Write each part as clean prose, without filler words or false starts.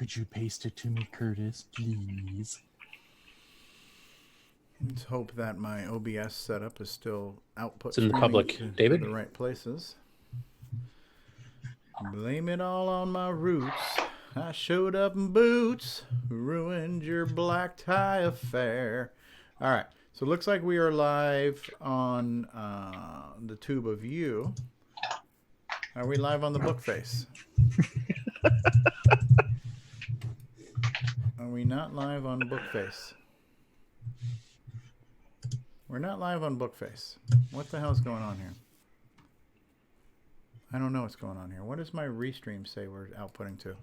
Could you paste it to me, Curtis, please? Let's hope that my OBS setup is still output. It's in the public, David. To the right places. Blame it all on my roots. I showed up in boots, ruined your black tie affair. All right, so it looks like we are live on the tube of you. Are we live on the book face? Are we not live on Bookface? We're not live on Bookface. What the hell's going on here? I don't know what's going on here. What does my restream say we're outputting to?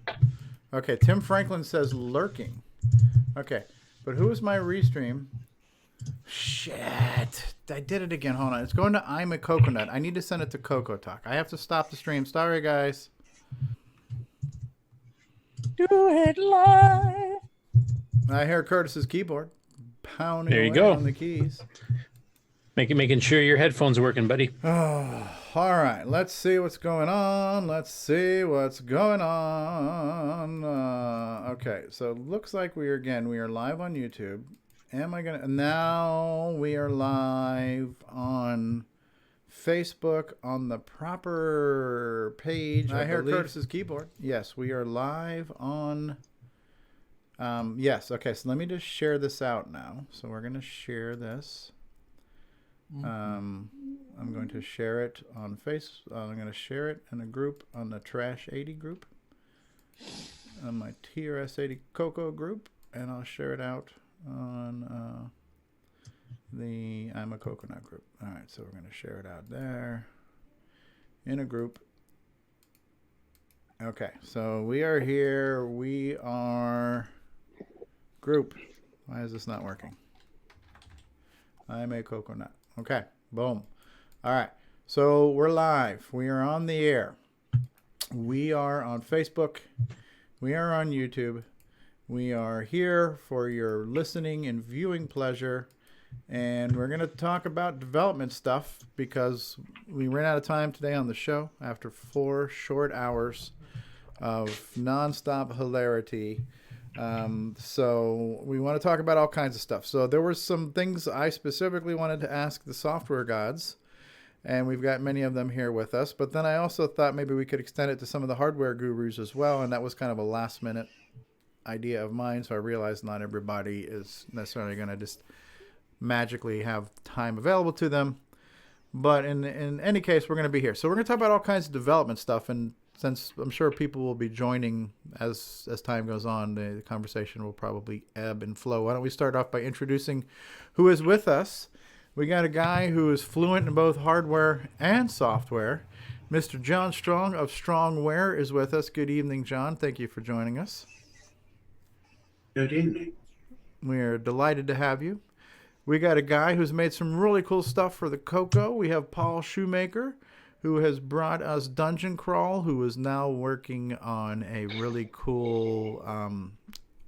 Okay, Tim Franklin says lurking. Okay, but who is my restream? Shit. I did it again. Hold on. It's going to I'm a Coconut. I need to send it to CoCoTALK. I have to stop the stream. Sorry, guys. Do it live. I hear Curtis's keyboard pounding There you away go. on the keys. Making sure your headphones are working, buddy. Oh, all right. Let's see what's going on. Let's see what's going on. Okay, so it looks like we are live on YouTube. Now we are live on Facebook on the proper page. I hear Curtis's keyboard. Yes, we are live on. Yes. Okay. So let me just share this out now. So we're going to share this. I'm going to share it on I'm going to share it in a group on the Trash 80 group, on my TRS 80 Coco group, and I'll share it out on the I'm a Coconut group. All right. So we're going to share it out there in a group. Okay. So we are here. We are group. Why is this not working? I'm a Coconut. Okay, boom. All right, so we're live. We are on the air. We are on Facebook. We are on YouTube. We are here for your listening and viewing pleasure. And we're going to talk about development stuff because we ran out of time today on the show after 4 short hours of nonstop hilarity. So we want to talk about all kinds of stuff. So there were some things I specifically wanted to ask the software gods, and we've got many of them here with us. But then I also thought maybe we could extend it to some of the hardware gurus as well, and that was kind of a last minute idea of mine. So I realized not everybody is necessarily going to just magically have time available to them. But in any case, we're going to be here. So we're going to talk about all kinds of development stuff, and since I'm sure people will be joining as time goes on, the conversation will probably ebb and flow. Why don't we start off by introducing who is with us? We got a guy who is fluent in both hardware and software. Mr. John Strong of Strongware is with us. Good evening, John. Thank you for joining us. Good evening. We are delighted to have you. We got a guy who's made some really cool stuff for the Coco. We have Paul Shoemaker, who has brought us Dungeon Crawl, who is now working on a really cool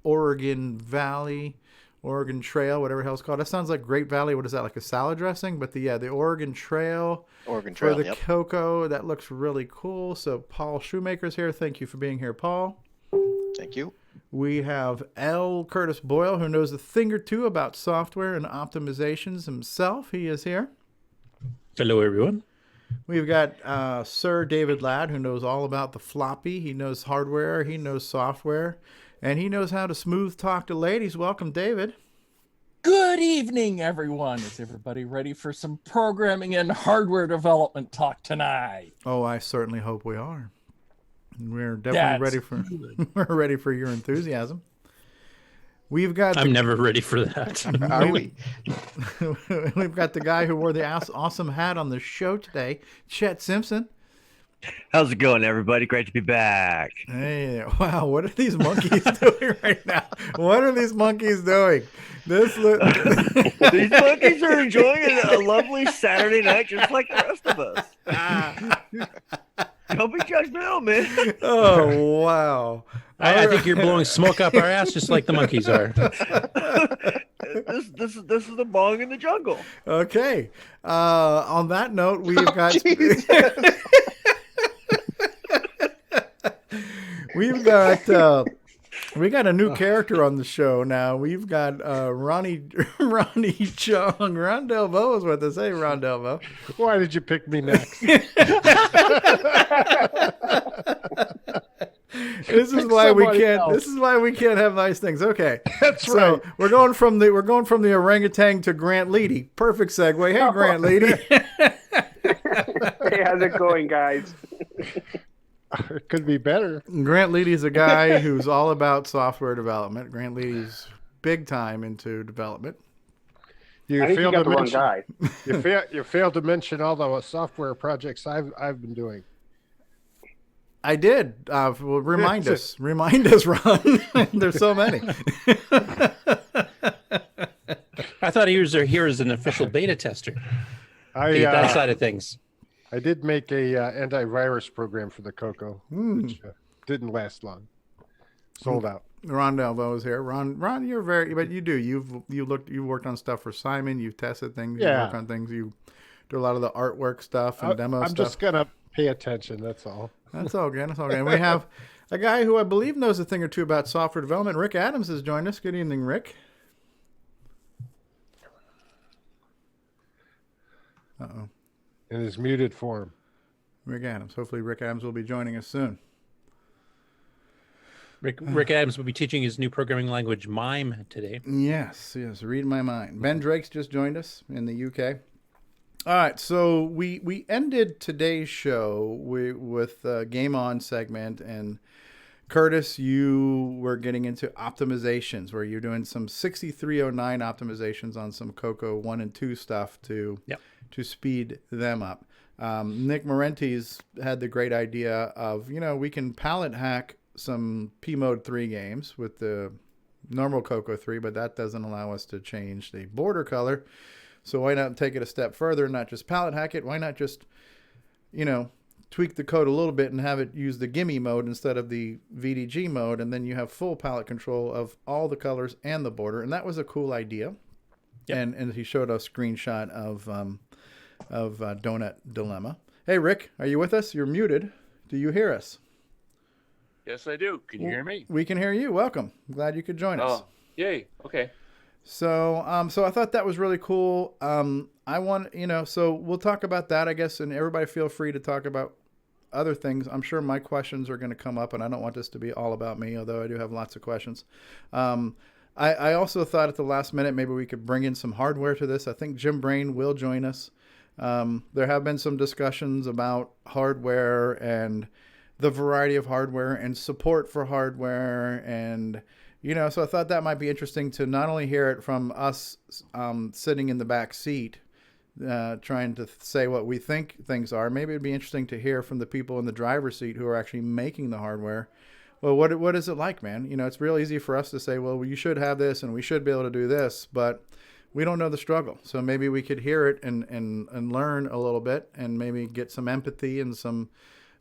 Oregon Trail, whatever the hell it's called. That sounds like Great Valley. What is that, like a salad dressing? But the Oregon Trail for the Coco. That looks really cool. So Paul Shoemaker's here. Thank you for being here, Paul. Thank you. We have Curtis Boil, who knows a thing or two about software and optimizations himself. He is here. Hello, everyone. We've got Sir David Ladd, who knows all about the floppy. He knows hardware, he knows software, and he knows how to smooth talk to ladies. Welcome, David. Good evening, everyone. Is everybody ready for some programming and hardware development talk tonight? Oh, I certainly hope we are. We're definitely we're ready for your enthusiasm. We've got I'm never ready for that. Are we? We've got the guy who wore the awesome hat on the show today, Chet Simpson. How's it going, everybody? Great to be back. Hey, wow, what are these monkeys doing right now? What are these monkeys doing? These monkeys are enjoying a lovely Saturday night just like the rest of us. Don't be judgmental, man. Oh, wow. I think you're blowing smoke up our ass just like the monkeys are. This is the bong in the jungle. Okay. On that note, we've got... We've got We got a new character on the show now. We've got Ronnie Chung. Ron Delvo is with us. Hey, Ron Delvo. Why did you pick me next? This is why we can't. This is why we can't have nice things. Okay, That's so right. we're going from the orangutan to Grant Leedy. Perfect segue. Hey, Grant Leedy. Hey, how's it going, guys? It could be better. Grant Leedy's a guy who's all about software development. Grant Leedy's big time into development. You I think you failed got to the wrong mention. guy. You failed to mention all the software projects I've been doing. I did. Well, remind us, Ron. There's so many. I thought he was here as an official beta tester. I That side of things. I did make a antivirus program for the Coco, which didn't last long. Sold out. Ron Delvo is here. Ron, you're but you do. You've worked on stuff for Simon. You've tested things. Yeah. You work on things. You do a lot of the artwork stuff and demo I'm stuff. just gonna pay attention. That's all. That's all good. That's all good. And we have a guy who I believe knows a thing or two about software development. Rick Adams has joined us. Good evening, Rick. Uh-oh. In his muted form. Rick Adams. Hopefully Rick Adams will be joining us soon. Rick Adams will be teaching his new programming language, MIME, today. Yes. Read my mind. Ben Drake's just joined us in the UK. All right, so we ended today's show with GameON segment, and Curtis, you were getting into optimizations, where you're doing some 6309 optimizations on some Coco 1 and 2 stuff to speed them up. Nick Marentes had the great idea of, we can palette hack some P Mode 3 games with the normal Coco 3, but that doesn't allow us to change the border color. So why not take it a step further and not just palette hack it? Why not just, tweak the code a little bit and have it use the gimme mode instead of the VDG mode, and then you have full palette control of all the colors and the border. And that was a cool idea. Yep. And he showed us a screenshot of Donut Dilemma. Hey, Rick, are you with us? You're muted. Do you hear us? Yes, I do. Can you hear me? We can hear you. Welcome. I'm glad you could join us. Oh, yay. Okay. So I thought that was really cool. I want, so we'll talk about that, I guess, and everybody feel free to talk about other things. I'm sure my questions are going to come up, and I don't want this to be all about me, although I do have lots of questions. I also thought at the last minute maybe we could bring in some hardware to this. I think Jim Brain will join us. There have been some discussions about hardware and the variety of hardware and support for hardware, and so I thought that might be interesting to not only hear it from us sitting in the back seat trying to say what we think things are. Maybe it'd be interesting to hear from the people in the driver's seat who are actually making the hardware. Well, what is it like, man? It's real easy for us to say, well, you should have this and we should be able to do this, but we don't know the struggle. So maybe we could hear it and learn a little bit and maybe get some empathy and some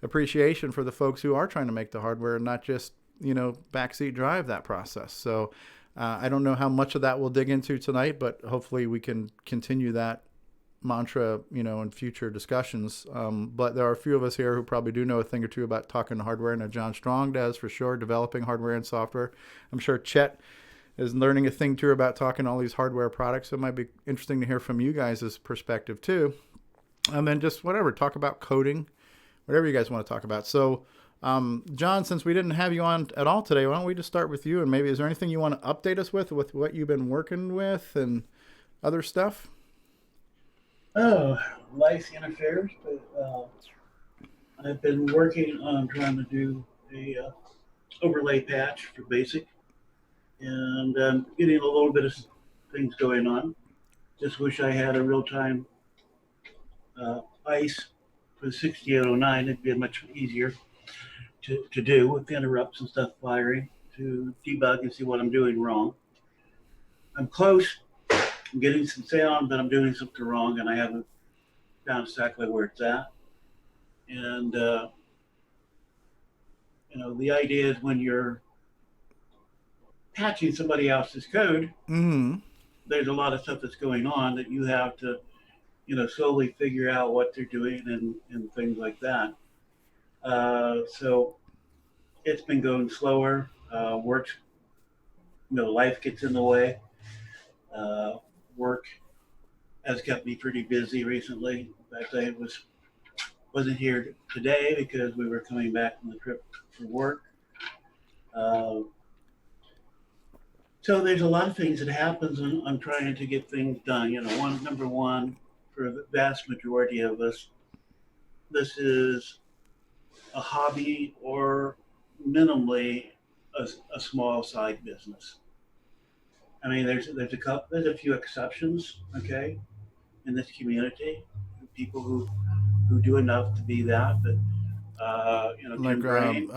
appreciation for the folks who are trying to make the hardware and not just backseat drive that process. So I don't know how much of that we'll dig into tonight, but hopefully we can continue that mantra, in future discussions. But there are a few of us here who probably do know a thing or two about talking hardware. And John Strong does for sure, developing hardware and software. I'm sure Chet is learning a thing or two about talking all these hardware products. So it might be interesting to hear from you guys' perspective too. And then just talk about coding, whatever you guys want to talk about. So John, since we didn't have you on at all today, why don't we just start with you? And maybe is there anything you want to update us with what you've been working with and other stuff? Oh, life and affairs. But I've been working on trying to do a overlay patch for BASIC, and getting a little bit of things going on. Just wish I had a real-time ICE for 6809. It'd be much easier to do with the interrupts and stuff firing to debug and see what I'm doing wrong. I'm close. I'm getting some sound that I'm doing something wrong, and I haven't found exactly where it's at. And the idea is when you're patching somebody else's code, there's a lot of stuff that's going on that you have to, slowly figure out what they're doing and things like that. So it's been going slower. Work, life gets in the way. Work has kept me pretty busy recently. In fact, I wasn't here today because we were coming back from the trip for work. So there's a lot of things that happens when I'm trying to get things done. Number one, for the vast majority of us, this is a hobby or minimally a small side business. I mean, there's a few exceptions, okay, in this community, people who do enough to be that, but Like, Tim Brain,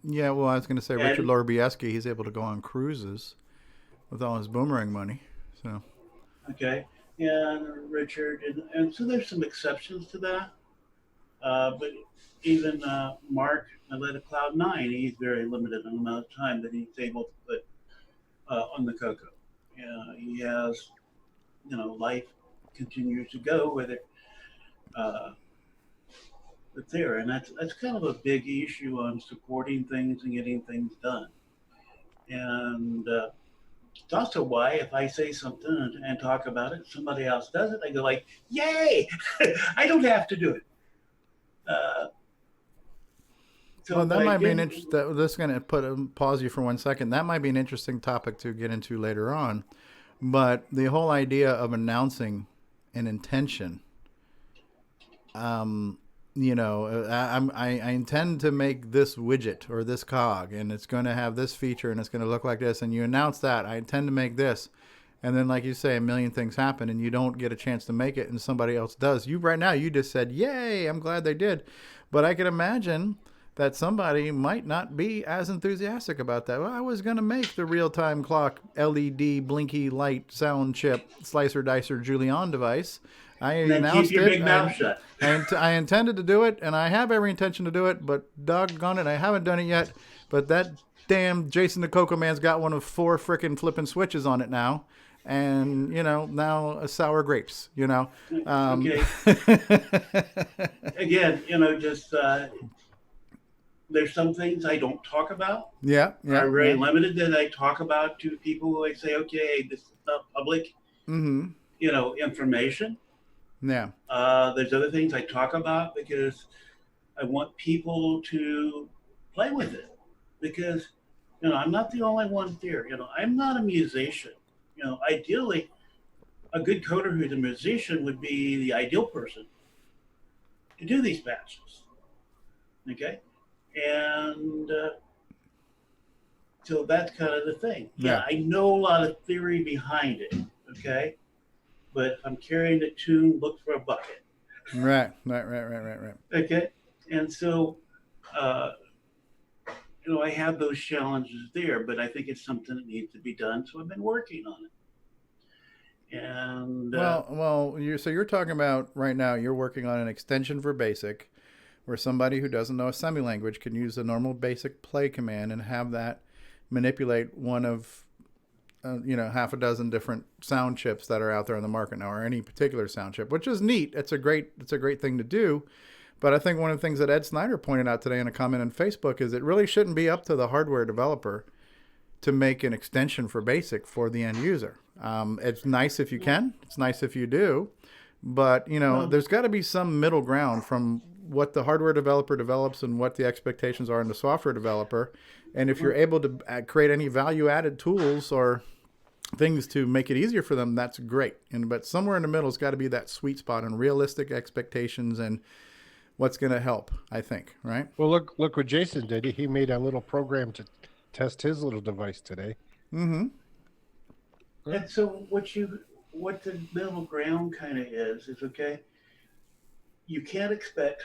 yeah, well, I was going to say Richard and Lorbieski, he's able to go on cruises with all his boomerang money. So, okay, and Richard, and so there's some exceptions to that. But even Mark at Cloud9, he's very limited in the amount of time that he's able to put on the CoCo. He has, life continues to go with it. But there, and that's kind of a big issue on supporting things and getting things done. And it's also why if I say something and talk about it, somebody else does it, I go like, "Yay! I don't have to do it." well, that might be an interesting. This is going to pause you for 1 second. That might be an interesting topic to get into later on. But the whole idea of announcing an intention, I intend to make this widget or this cog, and it's going to have this feature, and it's going to look like this. And you announce that I intend to make this, and then, like you say, a million things happen, and you don't get a chance to make it, and somebody else does. You just said, "Yay! I'm glad they did," but I can imagine that somebody might not be as enthusiastic about that. Well, I was going to make the real-time clock LED blinky light sound chip slicer dicer Julian device. I announced keep your it. big mouth shut. I intended to do it, and I have every intention to do it, but doggone it, I haven't done it yet. But that damn Jason the CoCoMan's got one of 4 frickin' flipping switches on it now. And, now sour grapes, Okay. Again, just there's some things I don't talk about. Yeah. Are very limited that I talk about to people who I say, okay, this is not public, information. Yeah. There's other things I talk about because I want people to play with it because, I'm not the only one here. I'm not a musician. Ideally, a good coder who's a musician would be the ideal person to do these patches. Okay? And so that's kind of the thing. Yeah, I know a lot of theory behind it. Okay? But if I'm carrying the tune, look for a bucket. Right. Okay? And so, I have those challenges there, but I think it's something that needs to be done. So I've been working on it. And so you're talking about right now, you're working on an extension for BASIC where somebody who doesn't know assembly language can use a normal BASIC play command and have that manipulate one of half a dozen different sound chips that are out there on the market now, or any particular sound chip, which is neat. It's a great thing to do. But I think one of the things that Ed Snyder pointed out today in a comment on Facebook is it really shouldn't be up to the hardware developer to make an extension for BASIC for the end user. It's nice if you can. It's nice if you do. But, there's got to be some middle ground from what the hardware developer develops and what the expectations are in the software developer. And if you're able to create any value-added tools or things to make it easier for them, that's great. But somewhere in the middle has got to be that sweet spot on realistic expectations and what's going to help, I think, right? Well, look what Jason did. He made a little program to test his little device today. Mm-hmm. And so what the middle ground kind of is okay. You can't expect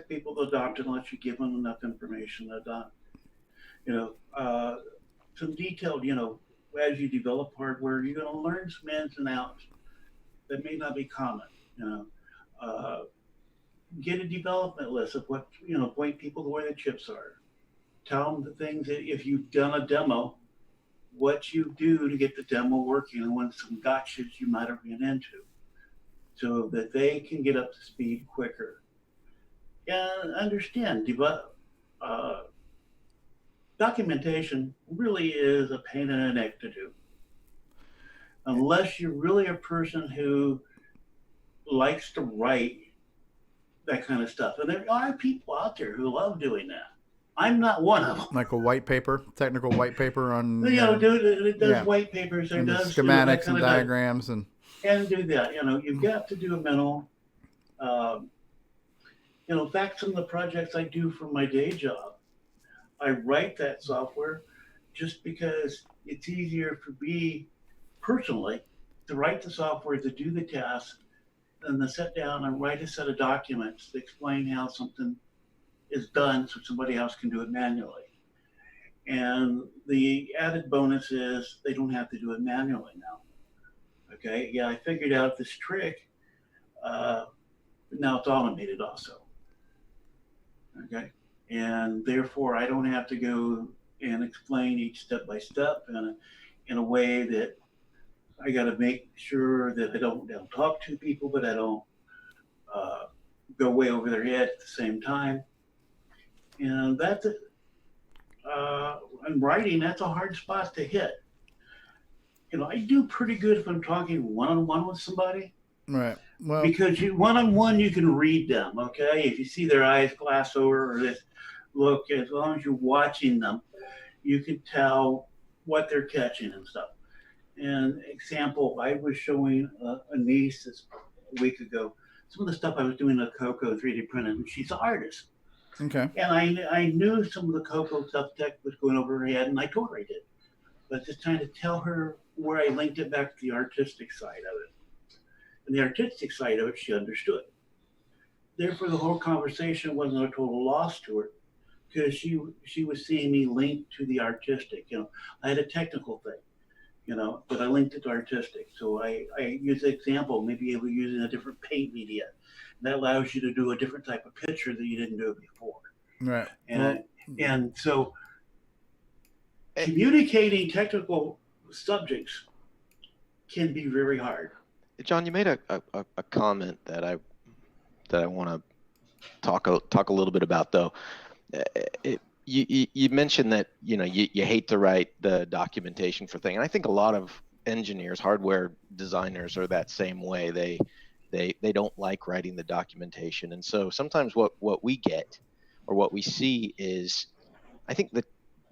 people to adopt unless you give them enough information to adopt. Some detailed, as you develop hardware, you're going to learn some ins and outs that may not be common. Get a development list of what, point people to where the chips are. Tell them the things that if you've done a demo, what you do to get the demo working and what some gotchas you might have run into so that they can get up to speed quicker. And understand, documentation really is a pain in the neck to do. Unless you're really a person who likes to write that kind of stuff. And there are people out there who love doing that. I'm not one of them. Like a white paper, technical white paper on. It does yeah. white papers. It And the does schematics and diagrams and. And do that. You've got to do a mental. In fact, some of the projects I do for my day job, I write that software just because it's easier for me personally to write the software to do the task than to sit down and write a set of documents to explain how something is done so somebody else can do it manually. And the added bonus is they don't have to do it manually now. Okay, yeah, I figured out this trick. Now it's automated also. Okay, and therefore I don't have to go and explain each step by step in a way that I got to make sure that I don't talk to people, but I don't go way over their head at the same time. And that's it. And writing, that's a hard spot to hit. I do pretty good if I'm talking one-on-one with somebody. Right. Well, because one-on-one, you can read them, okay? If you see their eyes glass over or this look, as long as you're watching them, you can tell what they're catching and stuff. And example, I was showing a niece this a week ago some of the stuff I was doing at CoCo 3D printing, and she's an artist. okay. And I knew some of the CoCo stuff tech was going over her head, and I told her I did. But just trying to tell her where I linked it back to the artistic side of it. And the artistic side of it, she understood. Therefore, the whole conversation wasn't a total loss to her because she was seeing me link to the artistic. I had a technical thing, but I linked it to artistic. So I use the example, maybe you were using a different paint media. That allows you to do a different type of picture that you didn't do before. Right. And so communicating technical subjects can be very hard. John, you made a comment that I want to talk a little bit about, though. You mentioned that you hate to write the documentation for things, and I think a lot of engineers, hardware designers, are that same way. They don't like writing the documentation, and so sometimes what we get or what we see is, I think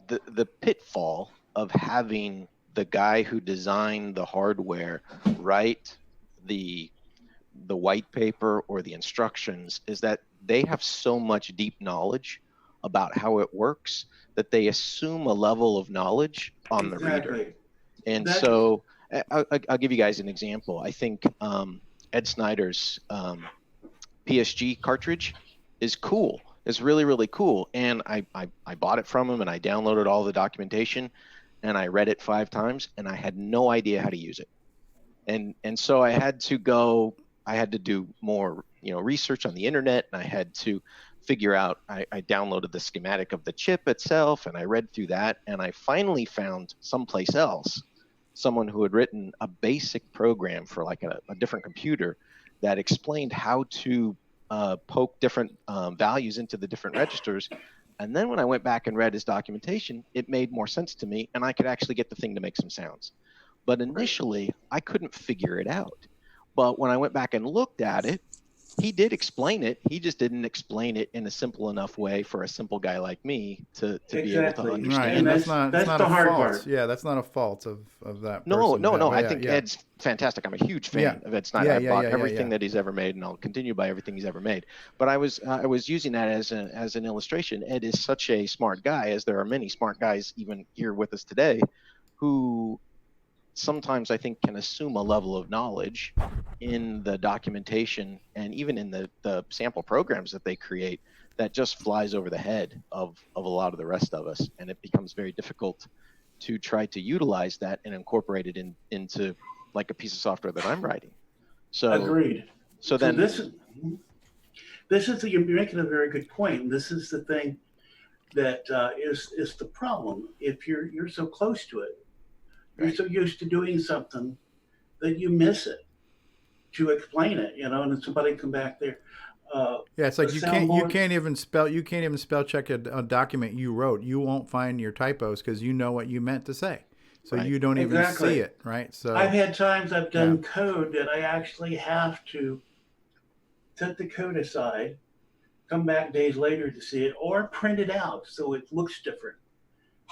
the pitfall of having the guy who designed the hardware write the white paper or the instructions is that they have so much deep knowledge about how it works that they assume a level of knowledge on the reader. And so I'll give you guys an example. I think Ed Snyder's PSG cartridge is cool. It's really, really cool. And I bought it from him and I downloaded all the documentation and I read it 5 times and I had no idea how to use it. And so I had to do more, research on the internet, and I had to figure out, I downloaded the schematic of the chip itself and I read through that. And I finally found someplace else, someone who had written a basic program for like a different computer that explained how to poke different values into the different registers. And then when I went back and read his documentation, it made more sense to me and I could actually get the thing to make some sounds. But initially, I couldn't figure it out. But when I went back and looked at it, he did explain it. He just didn't explain it in a simple enough way for a simple guy like me to be able to understand. Right, and that's not the a hard fault. part. Yeah, that's not a fault of that. No. Yeah, I think Ed's fantastic. I'm a huge fan of Ed Snyder. I bought everything that he's ever made, and I'll continue to buy everything he's ever made. But I was using that as an illustration. Ed is such a smart guy, as there are many smart guys even here with us today, who sometimes I think can assume a level of knowledge in the documentation and even in the sample programs that they create that just flies over the head of a lot of the rest of us. And it becomes very difficult to try to utilize that and incorporate it into like a piece of software that I'm writing. So agreed. So then this is you're making a very good point. This is the thing that is the problem. If you're so close to it, you're so used to doing something that you miss it to explain it, and then somebody come back there. Yeah, it's like the you soundboard. can't even spell check a document you wrote. You won't find your typos because you know what you meant to say, so Right. you don't even Exactly. see it, right? So I've had times I've done code that I actually have to set the code aside, come back days later to see it, or print it out so it looks different.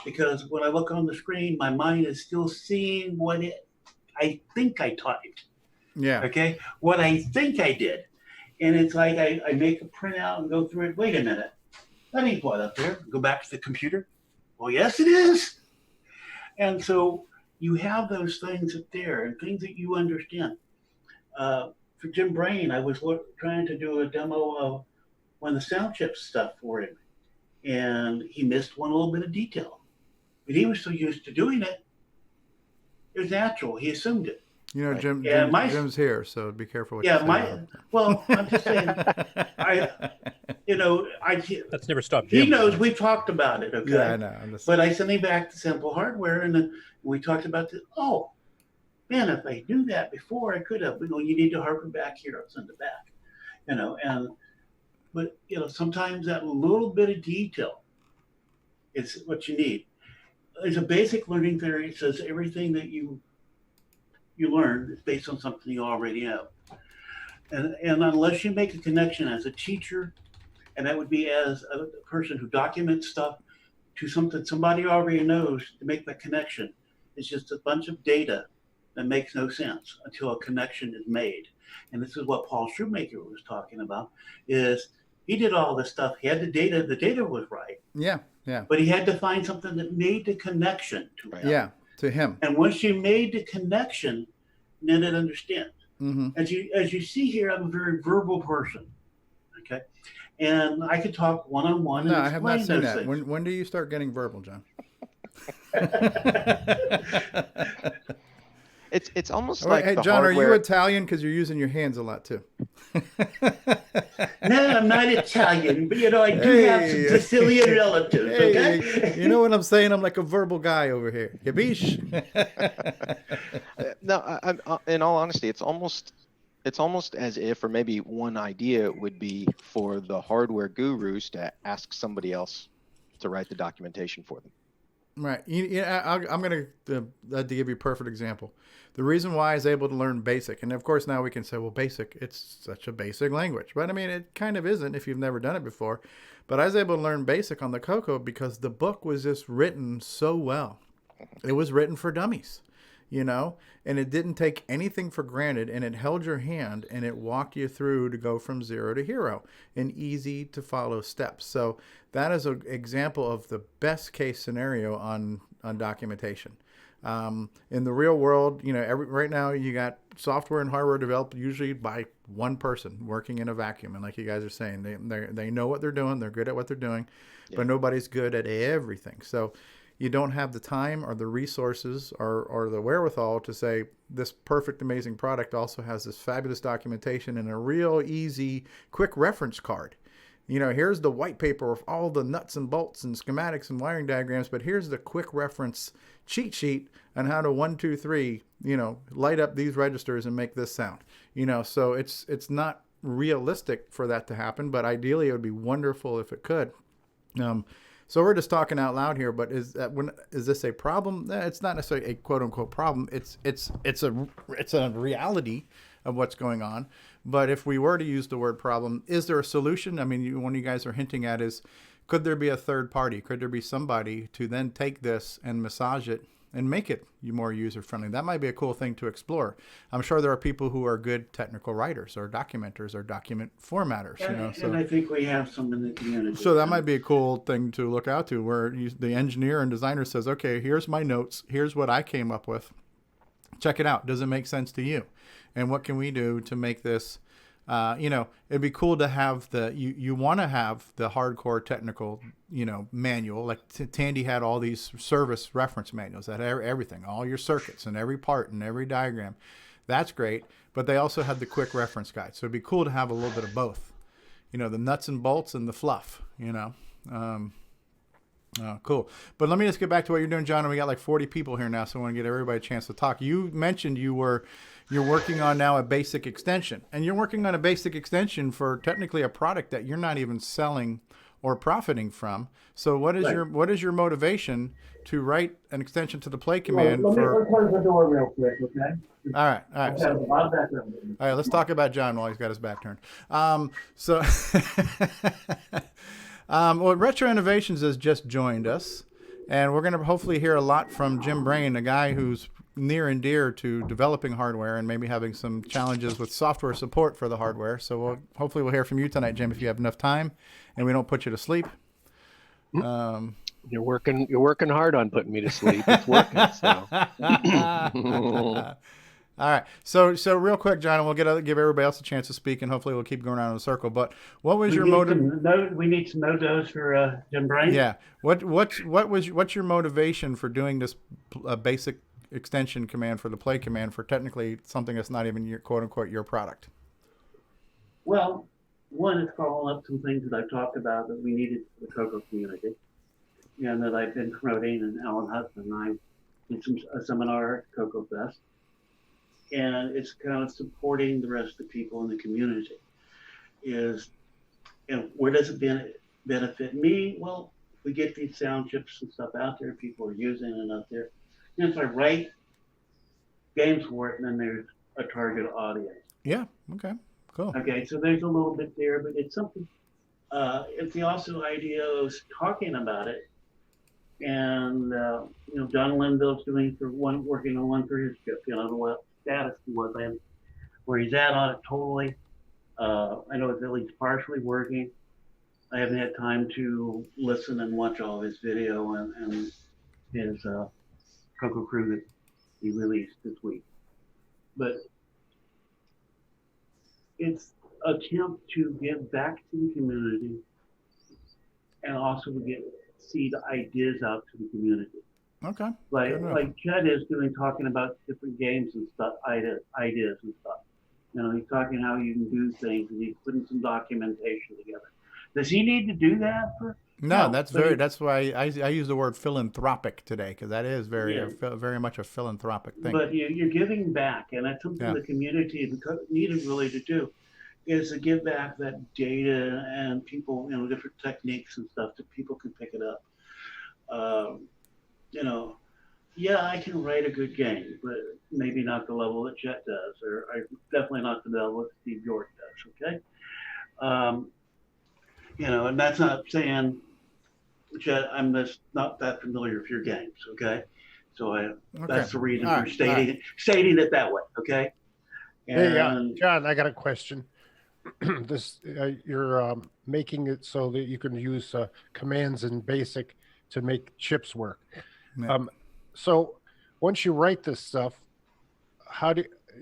Because when I look on the screen, my mind is still seeing what I think I typed. yeah, Okay, what I think I did, and it's like I make a printout and go through it. Wait a minute, that ain't what up there. Go back to the computer. Well, yes, it is. And so you have those things up there and things that you understand. For Jim Brain, I was trying to do a demo of one of the sound chip stuff for him, and he missed one little bit of detail. But he was so used to doing it, it was natural. He assumed it. you know, Right. Jim's here, so be careful what you say. Well, I'm just saying, That's never stopped he Jim. knows we've talked about it, okay? Yeah, I know. But I sent him back the sample hardware, and then we talked about this. Oh, man, if I knew that before, I could have. You need to harken back here. I'll send it back. But sometimes that little bit of detail is what you need. There's a basic learning theory that says everything that you learn is based on something you already know. And unless you make a connection as a teacher, and that would be as a person who documents stuff to something somebody already knows, to make that connection, it's just a bunch of data that makes no sense until a connection is made. And this is what Paul Shoemaker was talking about, is he did all this stuff. He had the data was right. Yeah, yeah. But he had to find something that made the connection to him. Yeah, to him. And once you made the connection, then it understands. Mm-hmm. As you see here, I'm a very verbal person. Okay. And I could talk one-on-one. No, and I have not seen that. things. When do you start getting verbal, John? It's almost All like right, hey, the John, hardware. are you Italian? Because you're using your hands a lot too. No, I'm not Italian, but I do have some Sicilian relatives. Okay. Hey, you know what I'm saying? I'm like a verbal guy over here. Yabish. No, in all honesty, it's almost as if, or maybe one idea would be for the hardware gurus to ask somebody else to write the documentation for them. Right. I'm going to give you a perfect example. The reason why I was able to learn BASIC, and of course now we can say, well, BASIC, it's such a basic language. But I mean, it kind of isn't if you've never done it before. But I was able to learn BASIC on the Coco because the book was just written so well. It was written for dummies, and it didn't take anything for granted, and it held your hand, and it walked you through to go from zero to hero in easy to follow steps. So that is an example of the best case scenario on documentation. In the real world, right now you got software and hardware developed usually by one person working in a vacuum. And like you guys are saying, they know what they're doing. They're good at what they're doing, but nobody's good at everything. So you don't have the time or the resources or the wherewithal to say this perfect, amazing product also has this fabulous documentation and a real easy, quick reference card. Here's the white paper with all the nuts and bolts and schematics and wiring diagrams, but here's the quick reference cheat sheet on how to 1, 2, 3, light up these registers and make this sound. So it's not realistic for that to happen, but ideally it would be wonderful if it could. So we're just talking out loud here, but is this a problem? It's not necessarily a quote unquote problem. It's a reality of what's going on. But if we were to use the word problem, is there a solution? I mean, one of you guys are hinting at is, could there be a third party? Could there be somebody to then take this and massage it and make it more user-friendly? That might be a cool thing to explore. I'm sure there are people who are good technical writers or documenters or document formaters. And I think we have some in the community. So that might be a cool thing to look out to, where the engineer and designer says, okay, here's my notes. Here's what I came up with. Check it out. Does it make sense to you? And what can we do to make this, it'd be cool to have you want to have the hardcore technical, manual. Like Tandy had all these service reference manuals that had everything, all your circuits and every part and every diagram. That's great. But they also had the quick reference guide. So it'd be cool to have a little bit of both, the nuts and bolts and the fluff, Oh, cool. But let me just get back to what you're doing, John. And we got like 40 people here now, so I want to get everybody a chance to talk. You mentioned you're working on now a basic extension, and you're working on a basic extension for technically a product that you're not even selling or profiting from. So what is your motivation to write an extension to the play command Let me for? close the door real quick, okay? All right. So, all right, let's talk about John while he's got his back turned. Well, Retro Innovations has just joined us, and we're going to hopefully hear a lot from Jim Brain, a guy who's near and dear to developing hardware and maybe having some challenges with software support for the hardware. So hopefully we'll hear from you tonight, Jim, if you have enough time and we don't put you to sleep. You're working hard on putting me to sleep. It's working. So. All right. So real quick, John, and we'll give everybody else a chance to speak, and hopefully we'll keep going around in a circle. But what was your motive? We need some no-dos for Jim Brain. Yeah. What's your motivation for doing this basic extension command for the play command for technically something that's not even your quote unquote your product? Well, one is following up some things that I've talked about that we needed for the CoCo community, and that I've been promoting. And Alan Hudson and I did a seminar at CoCo Fest. And it's kind of supporting the rest of the people in the community. Where does it benefit me? Well, we get these sound chips and stuff out there, people are using it out there. And if I write games for it, and then there's a target audience. Yeah. Okay. Cool. Okay. So there's a little bit there, but it's something. It's the also idea of talking about it. And John Linville's working on one for his chip. I don't know what status he was in, where he's at on it totally. I know it's at least partially working. I haven't had time to listen and watch all of his video and his CoCo Crew that he released this week. But it's an attempt to give back to the community and also to see the ideas out to the community. Okay. Like Chad is talking about different games and stuff, ideas and stuff. He's talking how you can do things, and he's putting some documentation together. Does he need to do that for? No, that's why I use the word philanthropic today, because that is very much a philanthropic thing. But you're giving back, and that's something the community needed really to do, is to give back that data and people, different techniques and stuff that people can pick it up. I can write a good game, but maybe not the level that Chet does, or definitely not the level that Steve York does, okay? And that's not saying, Chet, I'm just not that familiar with your games, okay? So that's the reason for stating it that way, okay? Hey, John, I got a question. You're making it so that you can use commands in BASIC to make chips work. Yeah. So once you write this stuff,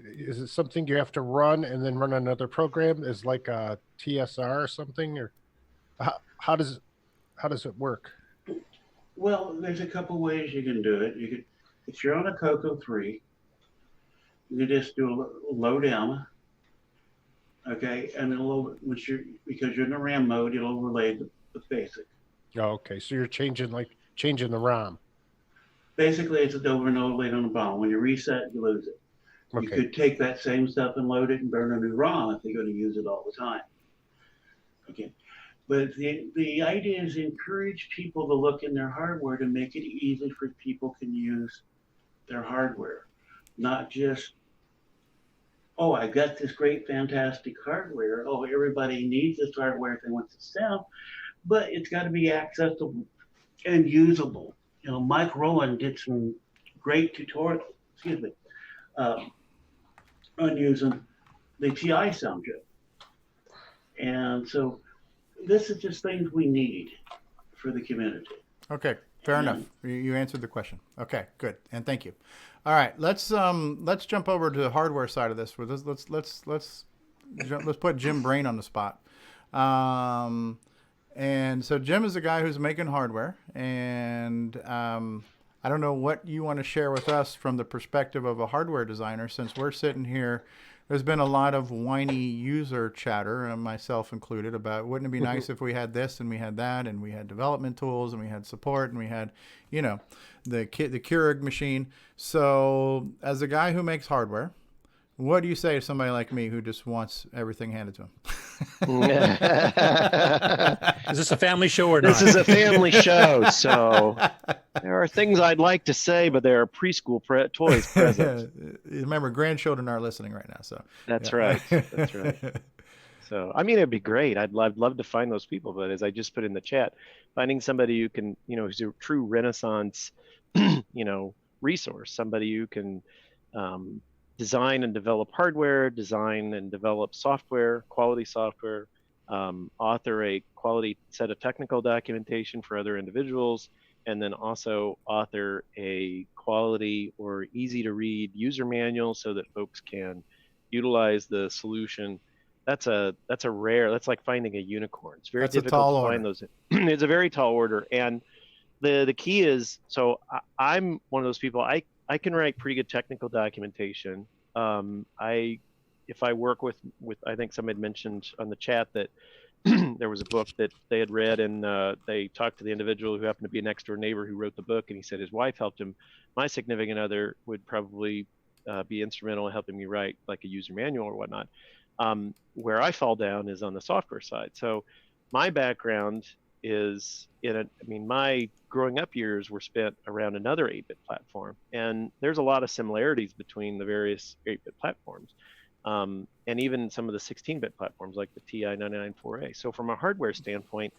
is it something you have to run and then run another program as like a TSR or something, or how does it work? Well, there's a couple ways you can do it. If you're on a CoCo 3, you can just do a low down, okay, and because you're in the RAM mode, it'll relay the BASIC. Oh, okay. So you're changing the ROM. Basically, it's an over and overlaid on the BOM. When you reset, you lose it. Okay. You could take that same stuff and load it and burn a new ROM if you're going to use it all the time. Okay. But the idea is to encourage people to look in their hardware to make it easy for people can use their hardware. Not just, oh, I got this great, fantastic hardware. Oh, everybody needs this hardware if they want to sell. But it's got to be accessible and usable. Mike Rowan did some great tutorials, on using the TI sound chip. And so this is just things we need for the community. Okay, fair enough. You answered the question. Okay, good, and thank you. All right, let's jump over to the hardware side of this. Let's put Jim Brain on the spot. And so Jim is a guy who's making hardware, and I don't know what you want to share with us from the perspective of a hardware designer, since we're sitting here there's been a lot of whiny user chatter, and myself included, about wouldn't it be nice if we had this and we had that and we had development tools and we had support and we had, you know, the Keurig machine. So as a guy who makes hardware, what do you say to somebody like me who just wants everything handed to him? Is this a family show or not? This is a family show, so there are things I'd like to say, but there are preschool toys present. Remember, grandchildren are listening right now, so That's right. That's right. So, I mean, it'd be great. I'd love to find those people, but as I just put in the chat, finding somebody who can, you know, who's a true Renaissance, you know, resource, somebody who can design and develop hardware, design and develop software, quality software, author a quality set of technical documentation for other individuals, and then also author a quality or easy to read user manual so that folks can utilize the solution. That's like finding a unicorn. It's very difficult to find those. It's a very tall order. And the key is, so I'm one of those people, I can write pretty good technical documentation. If I work with, I think somebody had mentioned on the chat that there was a book that they had read, and they talked to the individual who happened to be a next door neighbor who wrote the book, and he said his wife helped him. My significant other would probably be instrumental in helping me write like a user manual or whatnot. Where I fall down is on the software side. So my background is my growing up years were spent around another 8-bit platform, and there's a lot of similarities between the various 8-bit platforms, and even some of the 16-bit platforms like the TI 994A. So from a hardware standpoint,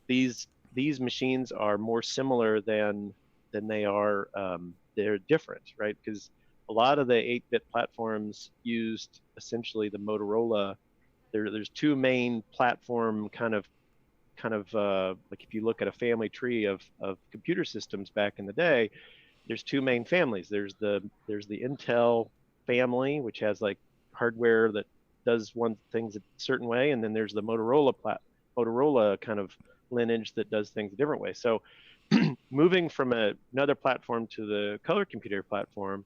these machines are more similar than they are they're different, right? Because a lot of the 8-bit platforms used essentially the Motorola. There's two main platform kind of like if you look at a family tree of computer systems back in the day, there's two main families. There's the Intel family, which has like hardware that does things a certain way, and then there's the Motorola kind of lineage that does things a different way. So moving from another platform to the color computer platform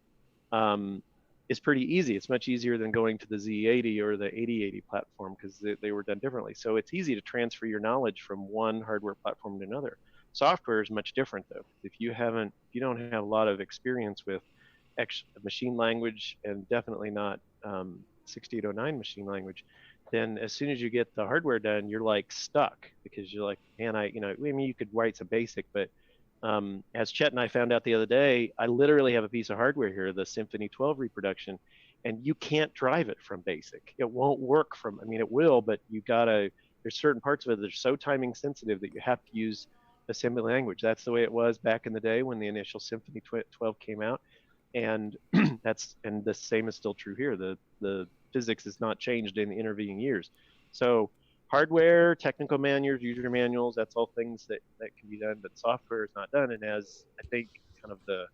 is pretty easy. It's much easier than going to the Z80 or the 8080 platform because they were done differently. So it's easy to transfer your knowledge from one hardware platform to another. Software is much different though. If you don't have a lot of experience with machine language, and definitely not 6809 machine language, then as soon as you get the hardware done, you're like stuck because you're like, man, you could write some basic, but as Chet and I found out the other day, I literally have a piece of hardware here, the Symphony 12 reproduction, and you can't drive it from BASIC. It won't work it will, but there's certain parts of it that are so timing sensitive that you have to use assembly language. That's the way it was back in the day when the initial Symphony 12 came out. And and the same is still true here. The physics has not changed in the intervening years. So hardware, technical manuals, user manuals, that's all things that can be done, but software is not done. And as I think kind of the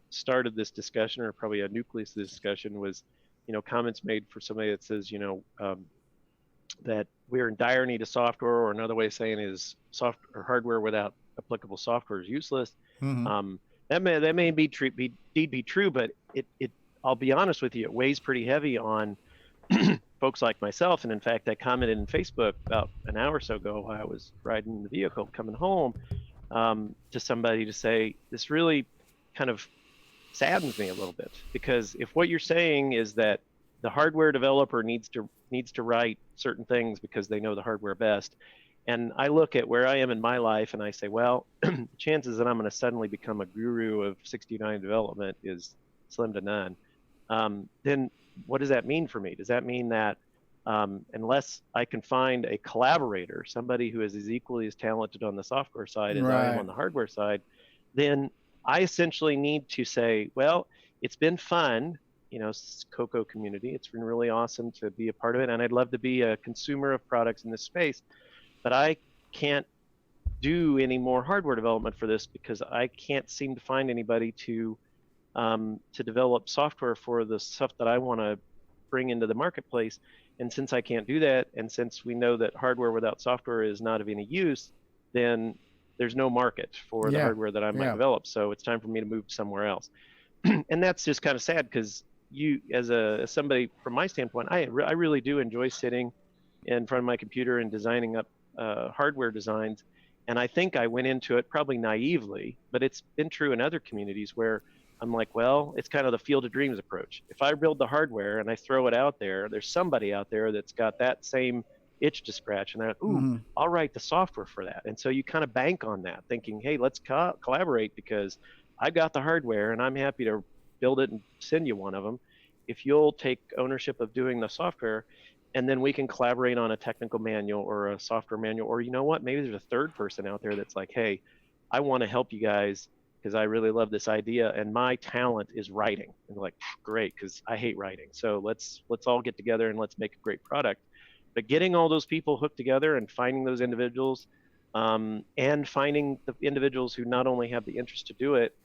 start of this discussion, or probably a nucleus of this discussion, was, comments made for somebody that says, that we're in dire need of software, or another way of saying is hardware without applicable software is useless. Mm-hmm. That may be true, but I'll be honest with you, it weighs pretty heavy on folks like myself. And in fact, I commented in Facebook about an hour or so ago while I was riding in the vehicle coming home to somebody to say, this really kind of saddens me a little bit, because if what you're saying is that the hardware developer needs to write certain things because they know the hardware best, and I look at where I am in my life and I say, well, the chances that I'm going to suddenly become a guru of 69 development is slim to none. Then what does that mean for me? Does that mean that unless I can find a collaborator, somebody who is as equally as talented on the software side as I am on the hardware side, then I essentially need to say, well, it's been fun, CoCo community. It's been really awesome to be a part of it, and I'd love to be a consumer of products in this space, but I can't do any more hardware development for this because I can't seem to find anybody to develop software for the stuff that I want to bring into the marketplace. And since I can't do that, and since we know that hardware without software is not of any use, then there's no market for the hardware that I might develop. So it's time for me to move somewhere else. And that's just kind of sad because you as somebody from my standpoint, I really do enjoy sitting in front of my computer and designing up hardware designs. And I think I went into it probably naively, but it's been true in other communities where I'm like, well, it's kind of the field of dreams approach. If I build the hardware and I throw it out there, there's somebody out there that's got that same itch to scratch, and they're like, ooh, I'll write the software for that. And so you kind of bank on that, thinking, hey, let's collaborate because I've got the hardware and I'm happy to build it and send you one of them. If you'll take ownership of doing the software, and then we can collaborate on a technical manual or a software manual, or you know what, maybe there's a third person out there that's like, hey, I want to help you guys because I really love this idea and my talent is writing. And like, great, because I hate writing. So let's all get together and let's make a great product. But getting all those people hooked together and finding those individuals, and finding the individuals who not only have the interest to do it,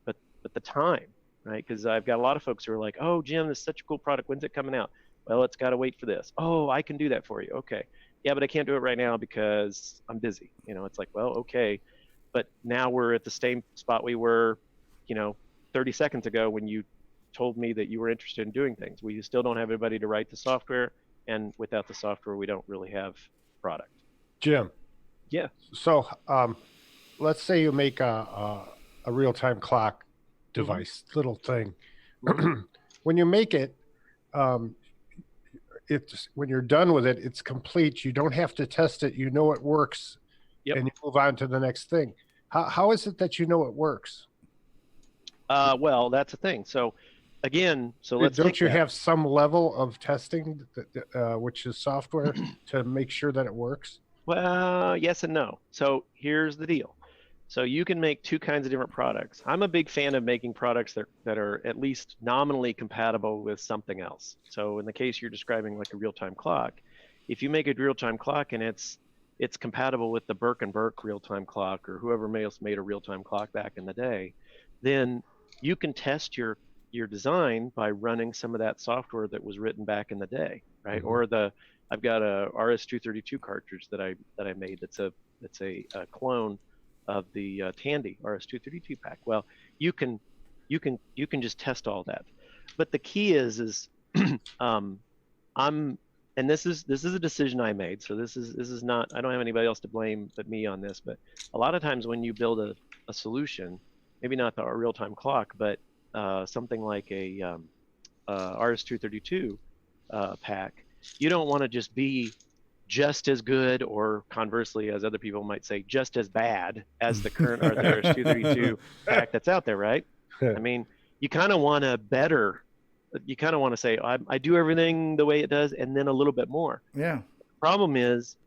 but the time, right? Because I've got a lot of folks who are like, oh, Jim, this is such a cool product. When's it coming out? Well, it's got to wait for this. Oh, I can do that for you. Okay. Yeah, but I can't do it right now because I'm busy. It's like, well, okay. But now we're at the same spot we were, 30 seconds ago when you told me that you were interested in doing things. We still don't have anybody to write the software. And without the software, we don't really have product. Jim. Yeah. So let's say you make a real-time clock device, little thing. When you make it, when you're done with it, it's complete. You don't have to test it. You know it works, and you move on to the next thing. How is it that you know it works? Well, that's the thing. So again, don't you have some level of testing, which is software, to make sure that it works? Well, yes and no. So here's the deal. So you can make two kinds of different products. I'm a big fan of making products that are at least nominally compatible with something else. So in the case you're describing, like a real-time clock, if you make a real-time clock and it's compatible with the Burke and Burke real-time clock or whoever else made a real-time clock back in the day, then you can test your design by running some of that software that was written back in the day, right? Or I've got a RS-232 cartridge that I made that's a clone of the Tandy RS-232 pack. Well, you can just test all that. But the key is and this is a decision I made. So this is not, I don't have anybody else to blame but me on this. But a lot of times when you build a solution, maybe not the real-time clock, but something like a RS-232 pack, you don't want to just be just as good, or conversely, as other people might say, just as bad as the current or the RS-232 pack that's out there, right? I mean, you kind of want to say, I do everything the way it does and then a little bit more. Yeah. Problem is,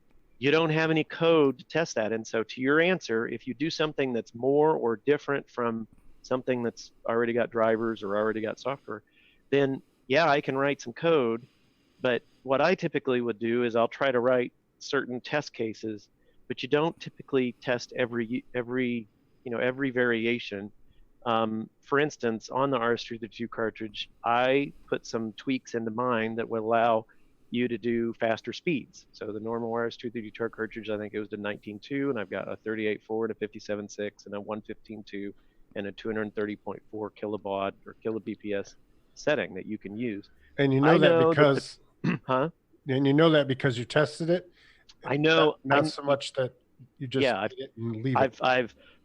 you don't have any code to test that. And so to your answer, if you do something that's more or different from something that's already got drivers or already got software, then yeah, I can write some code. But what I typically would do is I'll try to write certain test cases, but you don't typically test every variation. For instance, on the RS-232 cartridge, I put some tweaks into mine that would allow you to do faster speeds. So the normal RS-232 cartridge, I think it was to 19.2, and I've got a 38.4 to 57.6 and a 115.2 and a 230.4 kilobaud or kilobps setting that you can use. And you know that because huh? And you know that because you tested it. I know. Not so much that you just did it and leave it.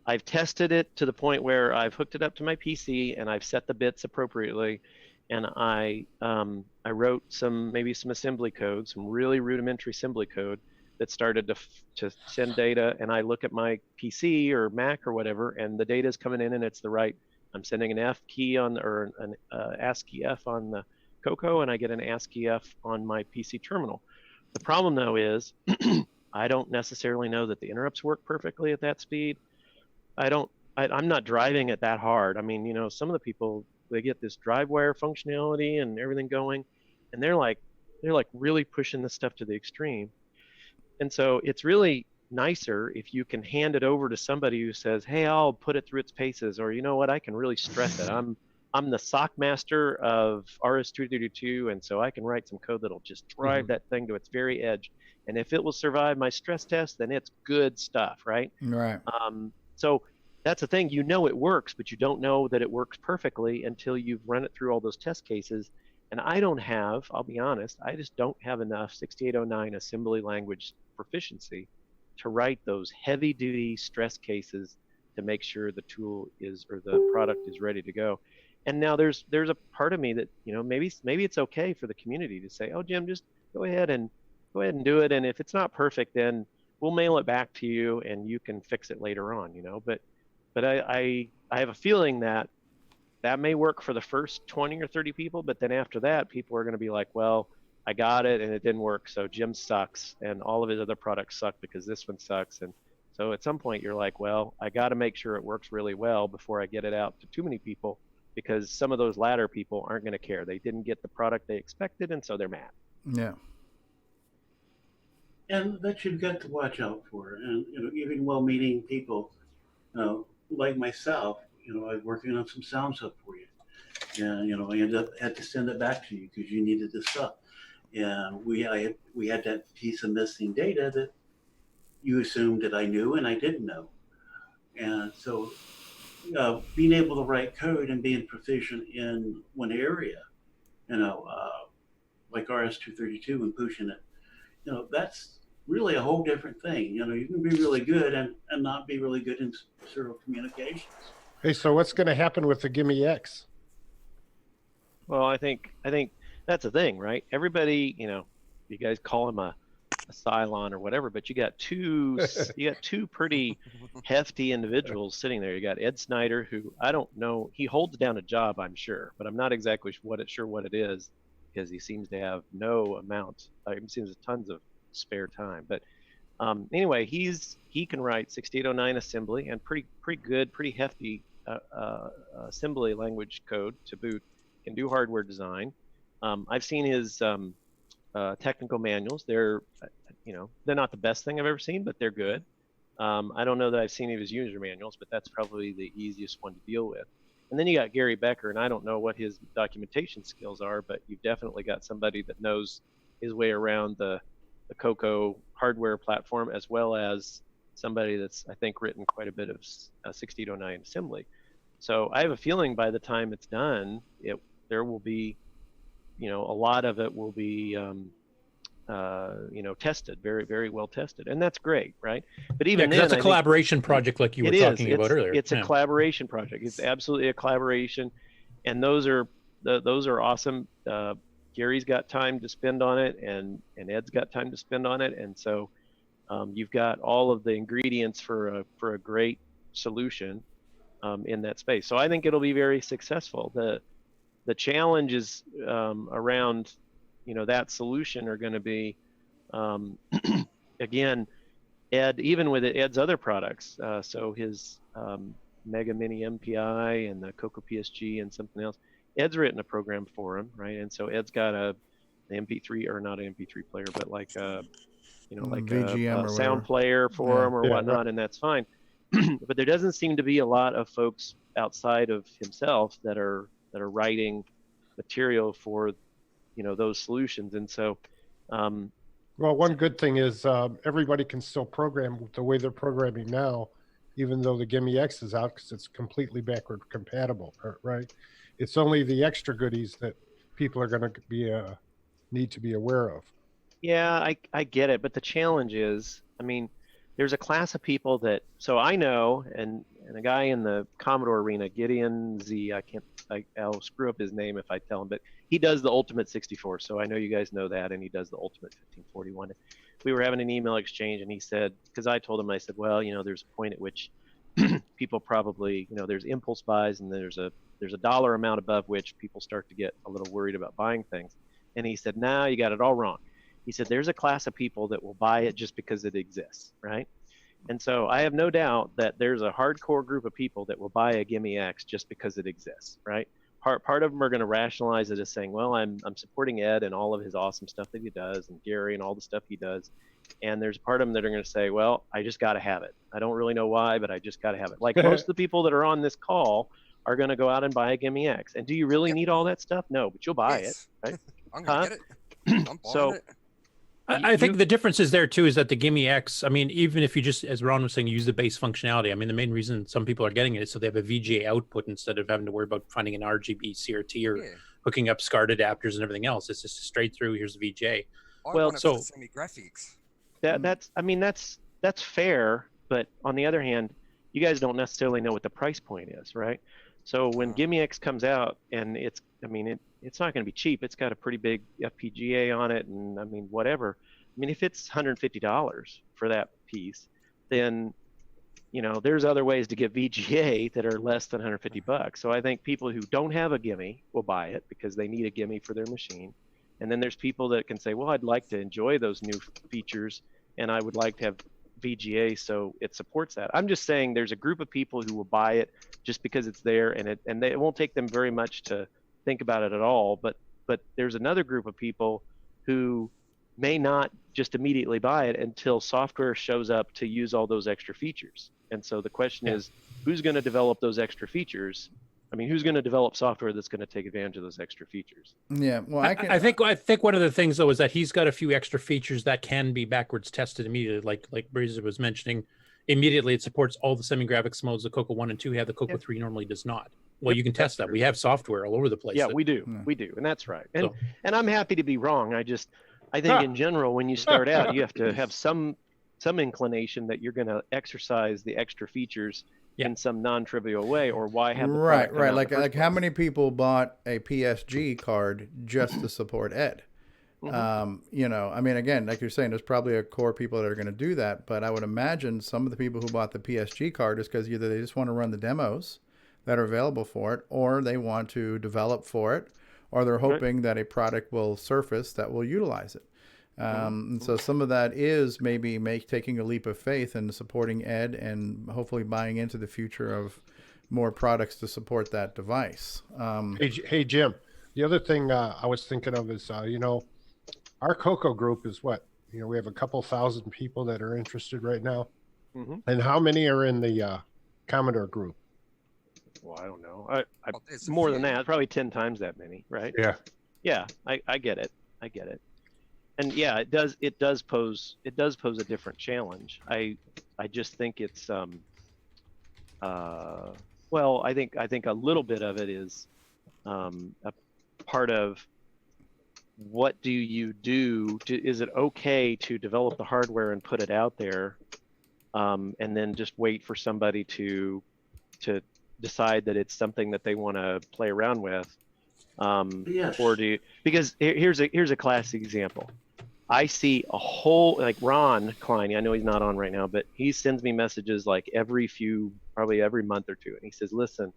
I've tested it to the point where I've hooked it up to my PC and I've set the bits appropriately, and I wrote some assembly code, some really rudimentary assembly code that started to send data, and I look at my PC or Mac or whatever, and the data is coming in and it's the right. I'm sending an F key on or an ASCII F on the CoCo, and I get an ASCII F on my PC terminal. The problem though is I don't necessarily know that the interrupts work perfectly at that speed. I'm not driving it that hard. I mean, some of the people, they get this drive wire functionality and everything going, and they're like really pushing this stuff to the extreme. And so it's really nicer if you can hand it over to somebody who says, hey, I'll put it through its paces, or you know what, I can really stress it. I'm the sock master of RS-232, and so I can write some code that'll just drive that thing to its very edge. And if it will survive my stress test, then it's good stuff, right? Right. So that's the thing. You know it works, but you don't know that it works perfectly until you've run it through all those test cases. And I'll be honest, I just don't have enough 6809 assembly language proficiency to write those heavy-duty stress cases to make sure the tool is, or the product is ready to go. And now there's a part of me that, maybe it's okay for the community to say, oh, Jim, just go ahead and do it. And if it's not perfect, then we'll mail it back to you and you can fix it later on, But I have a feeling that may work for the first 20 or 30 people, but then after that, people are going to be like, well, I got it and it didn't work, so Jim sucks, and all of his other products suck because this one sucks. And so at some point, you're like, well, I got to make sure it works really well before I get it out to too many people, because some of those latter people aren't going to care. They didn't get the product they expected, and so they're mad. Yeah. And that you've got to watch out for. And even well-meaning people like myself, I was working on some sound stuff for you, and I had to send it back to you because you needed this stuff. And we had that piece of missing data that you assumed that I knew and I didn't know. And so being able to write code and being proficient in one area, like RS-232 and pushing it, that's really a whole different thing. You can be really good and not be really good in serial communications. Hey, so what's going to happen with the Gimme X? Well, I think that's the thing, right? Everybody, you guys call him a Cylon or whatever, but you got two pretty hefty individuals sitting there. You got Ed Snyder, who I don't know, he holds down a job, I'm sure, but I'm not exactly sure what it is, because he seems to have no amount. He seems to have tons of spare time. But anyway, he can write 6809 assembly and pretty good, pretty hefty assembly language code to boot. Can do hardware design. I've seen his technical manuals. They're not the best thing I've ever seen, but they're good. I don't know that I've seen any of his user manuals, but that's probably the easiest one to deal with. And then you got Gary Becker, and I don't know what his documentation skills are, but you've definitely got somebody that knows his way around the CoCo hardware platform, as well as somebody that's, I think, written quite a bit of 6809 assembly. So I have a feeling by the time it's done, there will be, a lot of it will be, tested, very, very well tested, and that's great, right? But even then, that's a collaboration project, like you were talking about earlier. It's a collaboration project. It's absolutely a collaboration, and those are awesome. Gary's got time to spend on it, and Ed's got time to spend on it, and so you've got all of the ingredients for a great solution in that space. So I think it'll be very successful. The challenges around that solution are going to be again, Ed, even with Ed's other products, so his Mega Mini MPI and the CoCoPSG and something else, Ed's written a program for him, right? And so Ed's got an MP3, or not an MP3 player, but like a sound player for him or whatnot, right. And that's fine. But there doesn't seem to be a lot of folks outside of himself that are writing material for those solutions. And so well, one good thing is everybody can still program the way they're programming now, even though the Gimme X is out, because it's completely backward compatible, right? It's only the extra goodies that people are going to need to be aware of. Yeah, I get it, but the challenge is, there's a class of people that, so I know, and a guy in the Commodore arena, Gideon Z, I'll screw up his name if I tell him, but he does the Ultimate 64, so I know you guys know that, and he does the Ultimate 1541. We were having an email exchange, and he said, because I told him, I said, well, there's a point at which people probably, there's impulse buys, and there's a dollar amount above which people start to get a little worried about buying things. And he said, nah, you got it all wrong. He said, there's a class of people that will buy it just because it exists, right? And so I have no doubt that there's a hardcore group of people that will buy a Gimme X just because it exists, right? Part of them are going to rationalize it as saying, well, I'm supporting Ed and all of his awesome stuff that he does, and Gary and all the stuff he does. And there's part of them that are going to say, well, I just got to have it. I don't really know why, but I just got to have it. Like most of the people that are on this call are going to go out and buy a Gimme X. And do you really, yep, need all that stuff? No, but you'll buy it, right? I'm going to get it. I'm buying it. So, I'm buying it. So I think the difference is there too is that the Gimme X, I mean, even if you just, as Ron was saying, use the base functionality, I mean, the main reason some people are getting it is so they have a VGA output instead of having to worry about finding an RGB CRT or hooking up SCART adapters and everything else. It's just straight through, here's the VGA. Well, so semi-graphics. That's fair, but on the other hand, you guys don't necessarily know what the price point is, right? So when Gimme X comes out, and it's not going to be cheap. It's got a pretty big FPGA on it, and I mean, whatever. I mean, if it's $150 for that piece, then, you know, there's other ways to get VGA that are less than $150. So I think people who don't have a Gimme will buy it because they need a Gimme for their machine. And then there's people that can say, well, I'd like to enjoy those new features, and I would like to have VGA so it supports that. I'm just saying there's a group of people who will buy it just because it's there, and it won't take them very much to think about it at all. But there's another group of people who may not just immediately buy it until software shows up to use all those extra features. And so the question is, who's going to develop those extra features? I mean, who's going to develop software that's going to take advantage of those extra features? Yeah, well, I think one of the things though is that he's got a few extra features that can be backwards tested immediately. Like Breeza was mentioning, immediately it supports all the semi-graphics modes the Coco 1 and 2 have. The Coco 3 normally does not. Well, you can test that. We have software all over the place. Yeah, we do, and that's right. And I'm happy to be wrong. I think in general, when you start out, you have to have some inclination that you're going to exercise the extra features in some non-trivial way, or why have the right like how many people bought a PSG card just to support Ed? You know, I mean, again, like you're saying, there's probably a core people that are going to do that, but I would imagine some of the people who bought the PSG card is because either they just want to run the demos that are available for it, or they want to develop for it, or they're hoping that a product will surface that will utilize it. And so some of that is maybe taking a leap of faith and supporting Ed and hopefully buying into the future of more products to support that device. Hey, Jim, the other thing I was thinking of is, you know, our CoCo group is what? You know, we have a couple thousand people that are interested right now. And how many are in the Commodore group? Well, I don't know. More than that, probably 10 times that many, right? Yeah, I get it. And yeah, it does pose a different challenge. I just think it's well, I think a little bit of it is a part of what do you do? Is it okay to develop the hardware and put it out there, and then just wait for somebody to decide that it's something that they want to play around with? Or because here's a classic example. I see a whole, like Ron Klein, I know he's not on right now, but he sends me messages like probably every month or two. And he says, listen,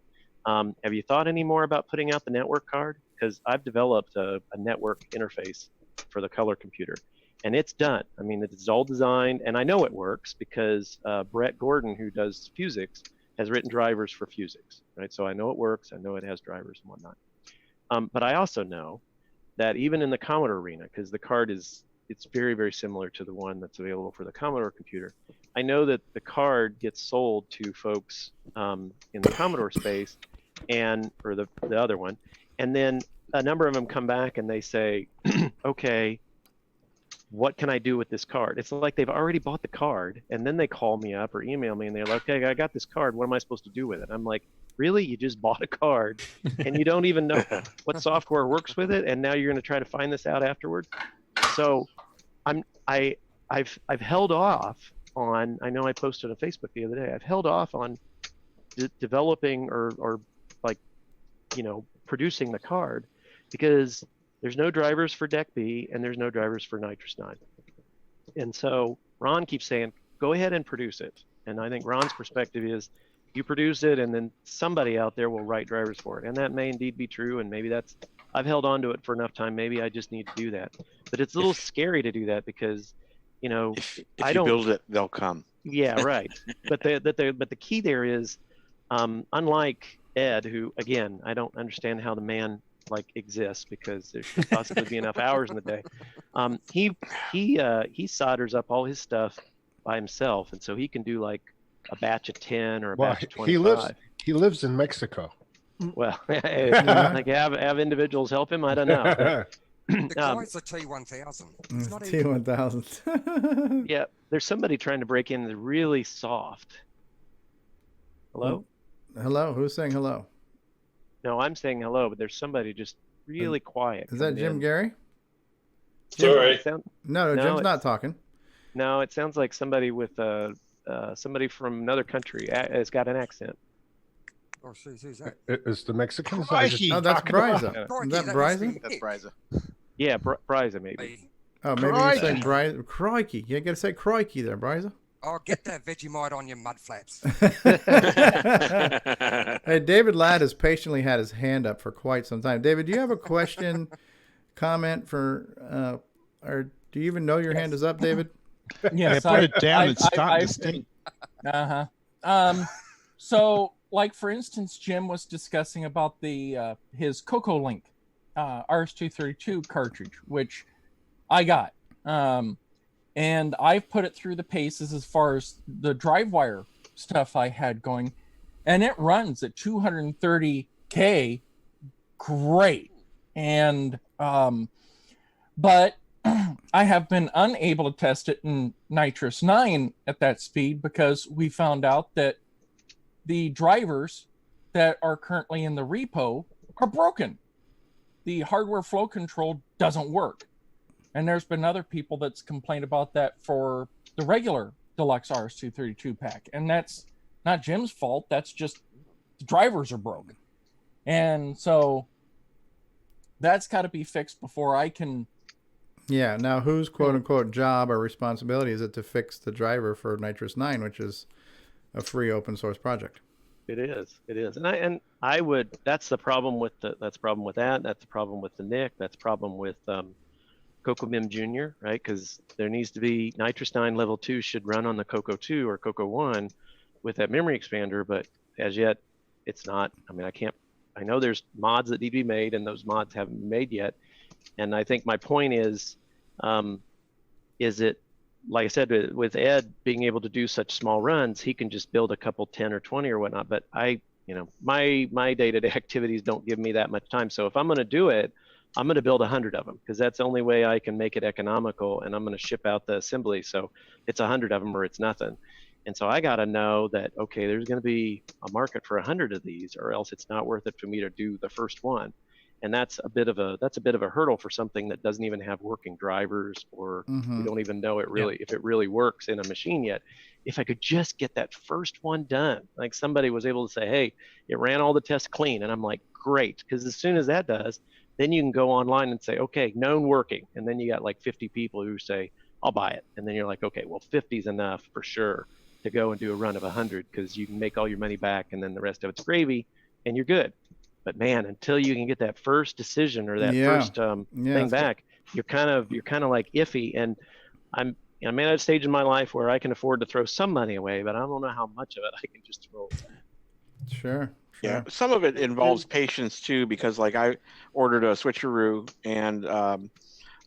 have you thought any more about putting out the network card? Because I've developed a network interface for the color computer, and it's done. I mean, it's all designed, and I know it works because Brett Gordon, who does Fusix, has written drivers for Fusix, right? So I know it works. I know it has drivers and whatnot. But I also know that even in the Commodore arena, because the card it's very, very similar to the one that's available for the Commodore computer. I know that the card gets sold to folks in the Commodore space or the other one. And then a number of them come back and they say, okay, what can I do with this card? It's like they've already bought the card, and then they call me up or email me and they're like, okay, I got this card. What am I supposed to do with it? I'm like, really? You just bought a card and you don't even know what software works with it, and now you're going to try to find this out afterwards? So I've held off on, I know I posted on Facebook the other day, I've held off on developing or like, you know, producing the card because there's no drivers for Deck B and there's no drivers for Nitrous 9. And so Ron keeps saying, go ahead and produce it. And I think Ron's perspective is you produce it and then somebody out there will write drivers for it. And that may indeed be true. And maybe I've held on to it for enough time. Maybe I just need to do that. But it's a little scary to do that because, you know, if you build it, they'll come. Yeah, right. But the key there is, unlike Ed, who again, I don't understand how the man exists because there could possibly be enough hours in the day. He solders up all his stuff by himself, and so he can do like a batch of 10 or a batch of 25. He lives in Mexico. Well, like have individuals help him. I don't know. The guy's a T1000. It's not even. T1000. Yeah, there's somebody trying to break in really soft. Hello? Hello? Who's saying hello? No, I'm saying hello, but there's somebody just really quiet. Is that Jim Gary? Sorry. No, Jim's not talking. No, it sounds like somebody with somebody from another country. It's got an accent. Oh, who's that? Is the Mexicans? Oh, that's Bryza. Is that Bryza? That's Bryza. Yeah, Bryza maybe. Oh, maybe you're saying Bryza. Crikey. You got to say crikey there, Bryza. Oh, get that Vegemite on your mud flaps. Hey, David Ladd has patiently had his hand up for quite some time. David, do you have a question, comment for, or do you even know your hand is up, David? Yes, put it down and stop the state. So, like for instance, Jim was discussing about the his CoCoLink RS-232 cartridge, which I got, and I've put it through the paces as far as the drive wire stuff I had going, and it runs at 230K, great, and but I have been unable to test it in Nitrous 9 at that speed because we found out that the drivers that are currently in the repo are broken. The hardware flow control doesn't work. And there's been other people that's complained about that for the regular Deluxe RS-232 pack. And that's not Jim's fault. That's just the drivers are broken. And so that's got to be fixed before I can. Yeah. Now, whose quote unquote job or responsibility is it to fix the driver for Nitrous 9, which is a free open source project? It is. And I would. That's the problem with that. That's the problem with the NIC. That's the problem with CoCoMan Jr. Right? Because there needs to be Nitrous 9 level 2 should run on the CoCo2 or CoCo1 with that memory expander, but as yet it's not. I mean, I know there's mods that need to be made, and those mods haven't been made yet. And I think my point is it, like I said, with Ed being able to do such small runs, he can just build a couple 10 or 20 or whatnot. But my day-to-day activities don't give me that much time. So if I'm going to do it, I'm going to build 100 of them because that's the only way I can make it economical. And I'm going to ship out the assembly. So it's 100 of them or it's nothing. And so I got to know that, okay, there's going to be a market for 100 of these, or else it's not worth it for me to do the first one. And that's a bit of a hurdle for something that doesn't even have working drivers, or we don't even know if it really works in a machine yet. If I could just get that first one done, like somebody was able to say, hey, it ran all the tests clean, and I'm like, great, because as soon as that does, then you can go online and say, okay, known working, and then you got like 50 people who say, I'll buy it, and then you're like, okay, well, 50 is enough for sure to go and do a run of 100 because you can make all your money back, and then the rest of it's gravy, and you're good. But man, until you can get that first decision or that first thing back, you're kind of like iffy. And I'm at a stage in my life where I can afford to throw some money away, but I don't know how much of it I can just throw away. Sure. Yeah, some of it involves patience too, because like I ordered a switcheroo, and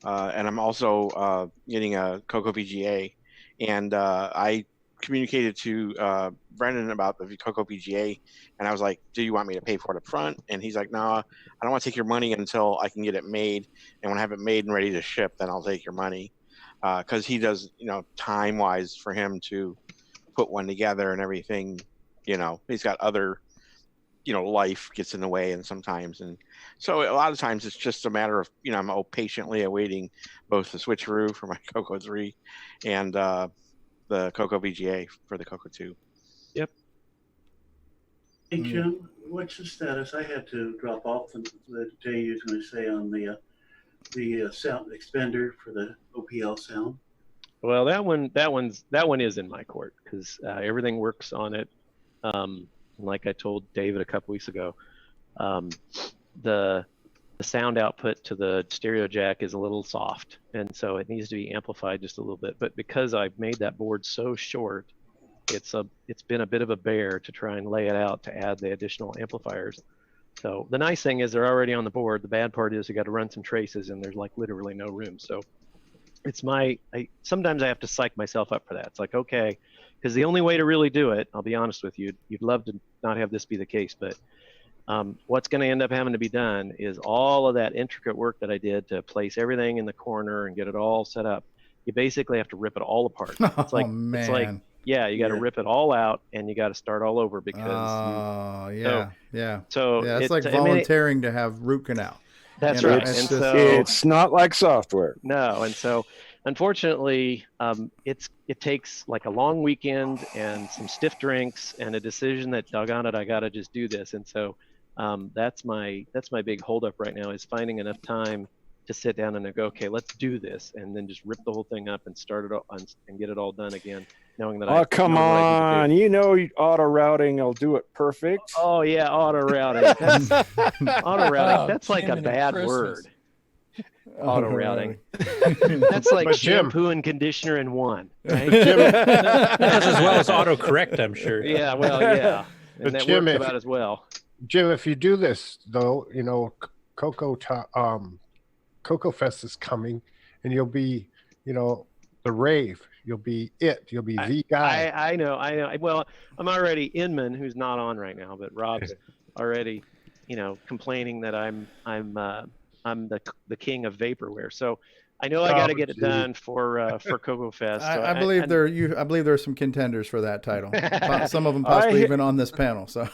I'm also getting a CoCoVGA, and I communicated to Brendan about the CoCoVGA, and I was like, do you want me to pay for it up front? And he's like, no, I don't want to take your money until I can get it made, and when I have it made and ready to ship, then I'll take your money, because he does, time wise for him to put one together and everything, he's got other, life gets in the way, and sometimes, and so a lot of times it's just a matter of, I'm patiently awaiting both the switcheroo for my Coco 3 and the CoCoVGA for the Coco 2. Yep. Hey Jim, what's the status? I had to drop off the day you was going to say on the sound expander for the OPL sound. Well, that one is in my court because everything works on it. Like I told David a couple weeks ago, the sound output to the stereo jack is a little soft, and so it needs to be amplified just a little bit. But because I've made that board so short, it's been a bit of a bear to try and lay it out to add the additional amplifiers. So the nice thing is they're already on the board. The bad part is you got to run some traces, and there's like literally no room. So it's sometimes I have to psych myself up for that. It's like, okay, because the only way to really do it, I'll be honest with you, you'd love to not have this be the case, but What's going to end up having to be done is all of that intricate work that I did to place everything in the corner and get it all set up. You basically have to rip it all apart. It's like, man. it's like, yeah, you got to rip it all out and you got to start all over because. So it's like volunteering to have root canal. That's right. And so it's not like software. No, and so unfortunately, it takes like a long weekend and some stiff drinks and a decision that doggone it, I got to just do this. And so that's my big holdup right now is finding enough time to sit down and go, okay, let's do this, and then just rip the whole thing up and start it all and get it all done again, knowing that. Oh, come on! You know, auto routing will do it perfect. Oh yeah, auto routing. Auto routing. That's like a bad word. Auto routing. That's like shampoo and conditioner in one. Right? That's as well as autocorrect, I'm sure. Yeah, well, yeah, and But that Jim, works about as well. Jim, if you do this though, you know, CoCoFest is coming, and you'll be, you know, the rave. You'll be You'll be the guy. I know. Well, I'm already Inman, who's not on right now, but Rob's already, you know, complaining that I'm the king of vaporware. So I know I got to get it done for CoCoFest. So I believe I believe there are some contenders for that title. Some of them possibly even on this panel. So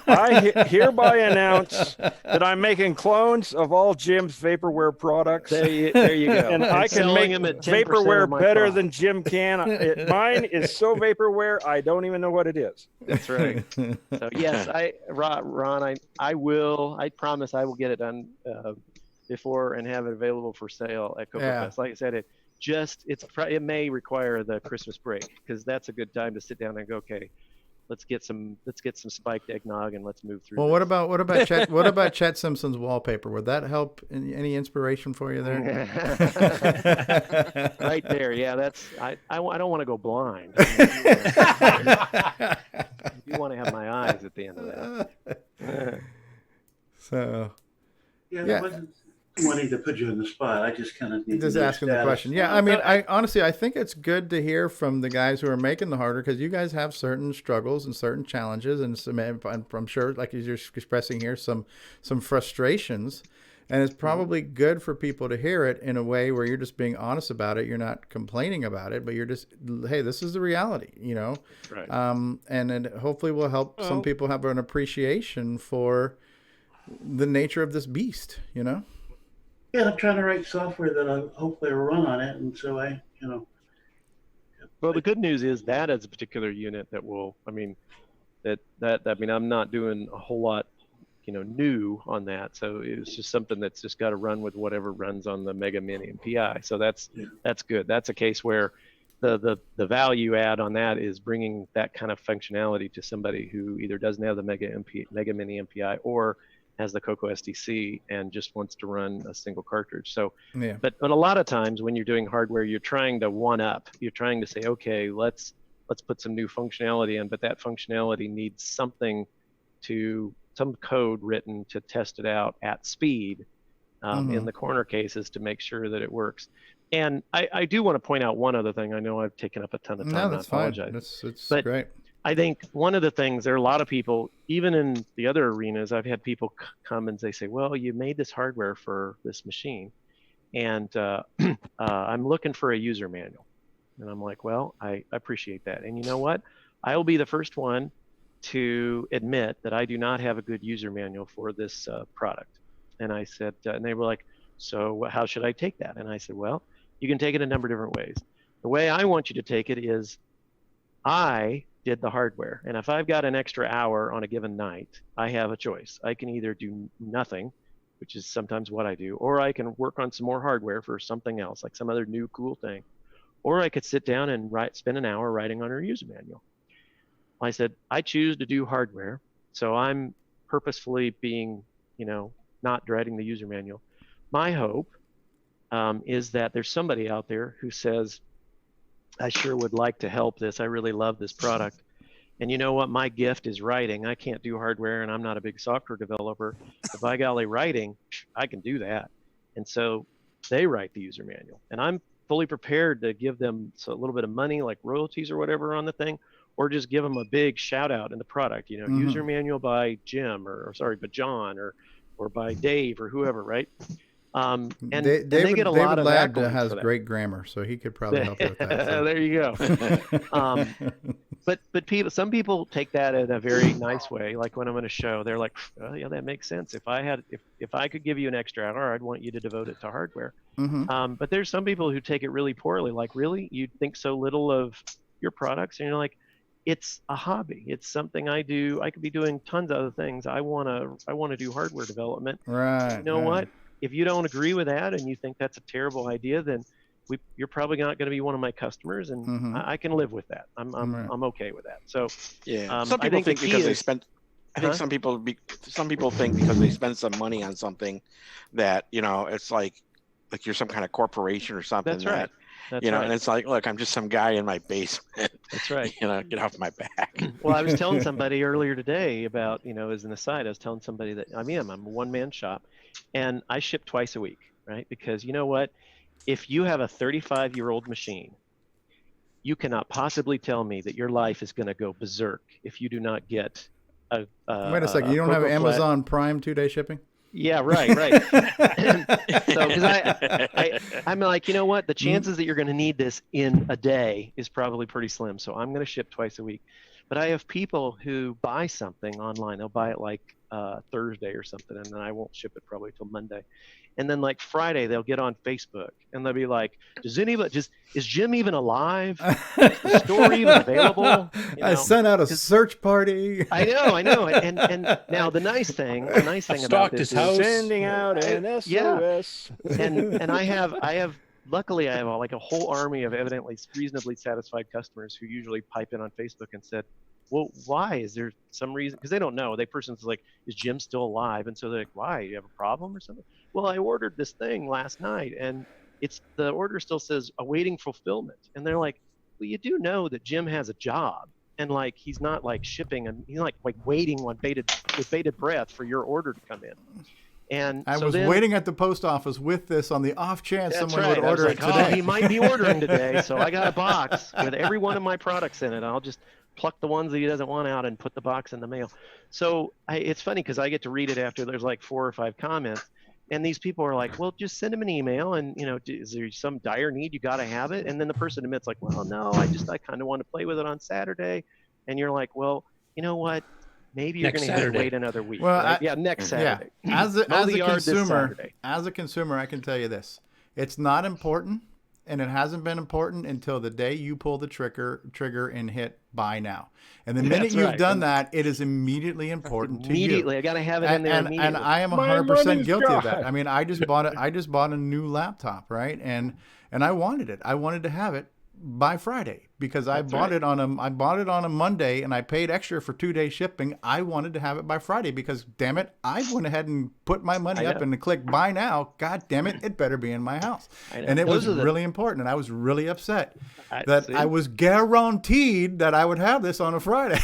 I hereby announce that I'm making clones of all Jim's vaporware products. There you go. And I can make vaporware better than Jim can. Mine is so vaporware, I don't even know what it is. That's right. So yes, Ron, I promise I will get it done before and have it available for sale at CoCoFest. Yeah. Like I said, it may require the Christmas break because that's a good time to sit down and go, okay, let's get some spiked eggnog and let's move through. Well, what about Chet Simpson's wallpaper? Would that help? Any inspiration for you there? Right there, yeah. That's I don't want to go blind. You want to have my eyes at the end of that. So. Yeah, that wasn't wanting to put you in the spot. I just kind of just asking the question. Yeah, I mean, I honestly think it's good to hear from the guys who are making the hardware because you guys have certain struggles and certain challenges, and some, I'm sure, like you're expressing here, some frustrations, and it's probably good for people to hear it in a way where you're just being honest about it. You're not complaining about it, but you're just, hey, this is the reality, you know. Right. And it hopefully will help some people have an appreciation for the nature of this beast, you know. Yeah, I'm trying to write software that I hopefully will run on it, and so Well, the good news is that as a particular unit that will, I'm not doing a whole lot, new on that. So it's just something that's just got to run with whatever runs on the Mega Mini and PI. So that's good. That's a case where the value add on that is bringing that kind of functionality to somebody who either doesn't have the Mega Mini MPI or has the Coco SDC and just wants to run a single cartridge. So, but a lot of times when you're doing hardware, you're trying to one up. You're trying to say, okay, let's put some new functionality in, but that functionality needs some code written to test it out at speed in the corner cases to make sure that it works. And I do want to point out one other thing. I know I've taken up a ton of time. No, that's fine. It's great. I think one of the things, there are a lot of people, even in the other arenas, I've had people come and they say, well, you made this hardware for this machine, and I'm looking for a user manual. And I'm like, well, I appreciate that. And you know what? I will be the first one to admit that I do not have a good user manual for this product. And I said, and they were like, so how should I take that? And I said, well, you can take it a number of different ways. The way I want you to take it is, I did the hardware. And if I've got an extra hour on a given night, I have a choice. I can either do nothing, which is sometimes what I do, or I can work on some more hardware for something else, like some other new cool thing. Or I could sit down and spend an hour writing on our user manual. I said, I choose to do hardware. So I'm purposefully being, not writing the user manual. My hope is that there's somebody out there who says, I sure would like to help this. I really love this product. And you know what? My gift is writing. I can't do hardware and I'm not a big software developer. But by golly, writing, I can do that. And so they write the user manual. And I'm fully prepared to give them a little bit of money, like royalties or whatever on the thing. or just give them a big shout out in the product, user manual by Jim or John or by Dave or whoever, right? And they get a lot of Ladd accolades has for that. great grammar, so he could probably help you with that. So. There you go. But some people take that in a very nice way. Like when I'm in a show, they're like, oh, yeah, that makes sense. If I could give you an extra hour, I'd want you to devote it to hardware. But there's some people who take it really poorly. Like, really, you think so little of your products, and you're like, it's a hobby. It's something I do. I could be doing tons of other things. I want to do hardware development. Right. You know what? If you don't agree with that and you think that's a terrible idea, then you're probably not going to be one of my customers, and I can live with that. I'm okay with that. So yeah, some people think because they spent. I think some people think because they spend some money on something that it's like you're some kind of corporation or something. That's right. That's and right. it's like, look, I'm just some guy in my basement. That's right. Get off my back. Well, I was telling somebody earlier today about, as an aside, I was telling somebody that I'm a one-man shop, and I ship twice a week, right? Because you know what? If you have a 35-year-old machine, you cannot possibly tell me that your life is going to go berserk if you do not get a Wait a second. You don't have Amazon Prime 2-day shipping? Yeah, right. So, because I'm like, you know what? The chances that you're going to need this in a day is probably pretty slim. So I'm going to ship twice a week. But I have people who buy something online. They'll buy it like Thursday or something, and then I won't ship it probably till Monday. And then like Friday, they'll get on Facebook and they'll be like, is Jim even alive? Is the store even available? I sent out a search party. I know. And now the nice thing about this is sending out an SOS. And I have luckily I have like a whole army of evidently reasonably satisfied customers who usually pipe in on Facebook and said, well, why? Is there some reason? Because they don't know. They person's like, is Jim still alive? And so they're like, why? You have a problem or something? Well, I ordered this thing last night, and the order still says awaiting fulfillment. And they're like, well, you do know that Jim has a job, and like he's not like shipping, and he's like waiting with bated breath for your order to come in. And I was waiting at the post office with this on the off chance someone would order it today. Oh, he might be ordering today, so I got a box with every one of my products in it. I'll just pluck the ones that he doesn't want out and put the box in the mail. So it's funny because I get to read it after there's like 4 or 5 comments, and these people are like, well, just send him an email, and is there some dire need? You got to have it. And then the person admits like, well, no, I kind of want to play with it on Saturday. And you're like, well, you know what? Maybe you're going to have to wait another week. Well, right? Next Saturday. Yeah. As a consumer, I can tell you this: it's not important, and it hasn't been important until the day you pull the trigger and hit buy now. And the minute you've done that, it is immediately important to you. Immediately, I got to have it in there immediately. And I am 100% guilty of that. I mean, I just bought a new laptop, right? And I wanted it. I wanted to have it by Friday because I bought it on a Monday, and I paid extra for 2-day shipping. I wanted to have it by Friday because, damn it, I went ahead and put my money up and clicked buy now. God damn it, it better be in my house. And it was really important, and I was really upset that I was guaranteed that I would have this on a Friday.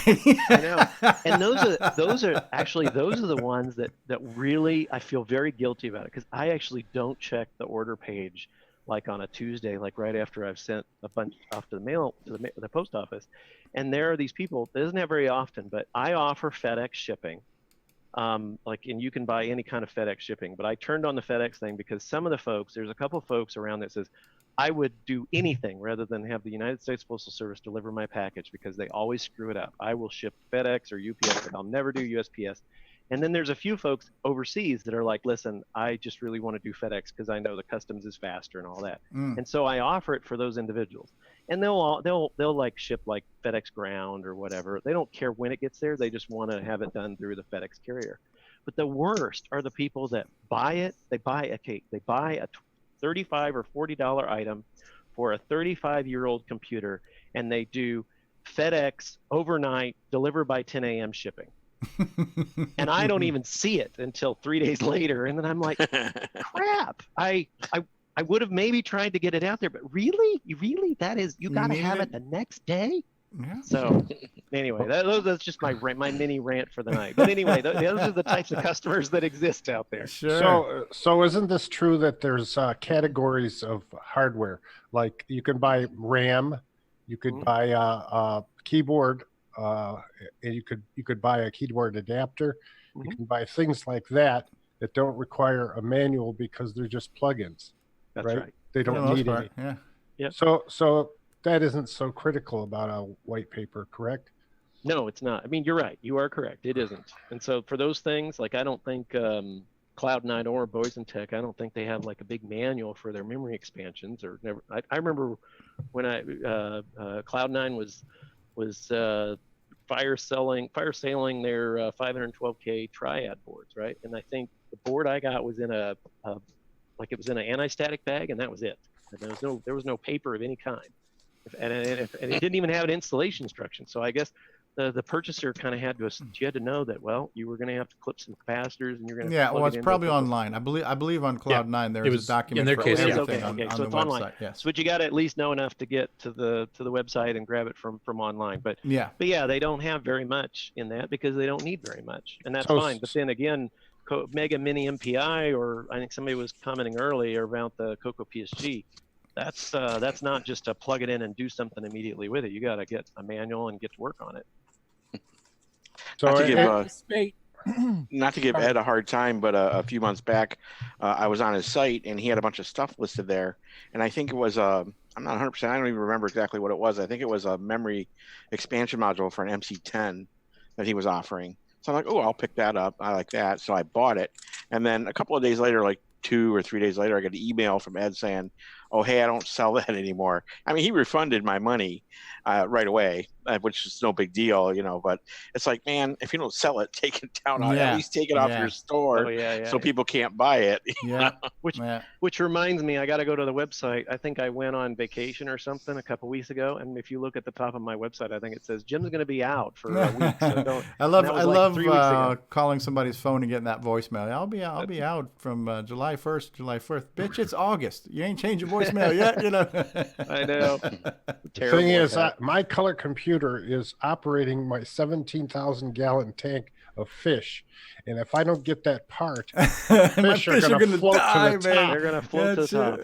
I know. And those are the ones that really I feel very guilty about it because I actually don't check the order page like on a Tuesday, like right after I've sent a bunch off to the mail to the post office. And there are these people, it doesn't happen very often, but I offer FedEx shipping. And you can buy any kind of FedEx shipping, but I turned on the FedEx thing because some of the folks, there's a couple of folks around that says, I would do anything rather than have the United States Postal Service deliver my package because they always screw it up. I will ship FedEx or UPS, but I'll never do USPS. And then there's a few folks overseas that are like, listen, I just really want to do FedEx because I know the customs is faster and all that. And so I offer it for those individuals. And they'll like ship like FedEx Ground or whatever. They don't care when it gets there. They just want to have it done through the FedEx carrier. But the worst are the people that buy it. They buy a $35 or $40 item for a 35-year-old computer, and they do FedEx overnight, deliver by 10 a.m. shipping. And I don't even see it until 3 days later, and then I'm like, crap, I would have maybe tried to get it out there, but really that is, you got to have it the next day. Yeah. So anyway, that's just my mini rant for the night. But anyway, those are the types of customers that exist out there. Sure. So isn't this true that there's categories of hardware? Like you can buy RAM, you could buy keyboard, and you could buy a keyboard adapter. You can buy things like that don't require a manual because they're just plugins. That's right. They don't need any. Yeah. Yep. So that isn't so critical about a white paper, correct? No, it's not. I mean, you're right. You are correct. It isn't. And so for those things, like I don't think Cloud9 or BoysenTech, I don't think they have like a big manual for their memory expansions or never. I remember when Cloud9 was fire sailing their 512K triad boards, right? And I think the board I got was in it was in an anti-static bag, and that was it. And there was no paper of any kind, and it didn't even have an installation instruction. So I guess the purchaser kind of had to know that, well, you were going to have to clip some capacitors, and you're going to it's probably online. I believe on Cloud9 there is a document for everything on the it's website. Online. Yes, but you got to at least know enough to get to the website and grab it from online. But yeah, they don't have very much in that because they don't need very much, and that's fine. But then again, Mega Mini MPI, or I think somebody was commenting earlier about the CoCoPSG. That's not just to plug it in and do something immediately with it. You got to get a manual and get to work on it. So not to give Ed a hard time, but a few months back, I was on his site and he had a bunch of stuff listed there, and I think it was I'm not 100%. I don't even remember exactly what it was. I think it was a memory expansion module for an MC10 that he was offering. So I'm like, oh, I'll pick that up. I like that. So I bought it, and then a couple of days later, like 2 or 3 days later, I got an email from Ed saying, oh, hey, I don't sell that anymore. I mean, he refunded my money right away, which is no big deal, but it's like, man, if you don't sell it, take it down. At least take it off your store so people can't buy it. Which reminds me, I got to go to the website. I think I went on vacation or something a couple weeks ago, and if you look at the top of my website, I think it says Jim's going to be out for a week. So I love calling somebody's phone and getting that voicemail. I'll be out from July 1st, July 1st. Bitch, it's August. You ain't changed your voicemail yet, I know. Thing is, my color computer is operating my 17,000 gallon tank of fish, and if I don't get that part, fish are going to float die, to the top. They're going to float to the top.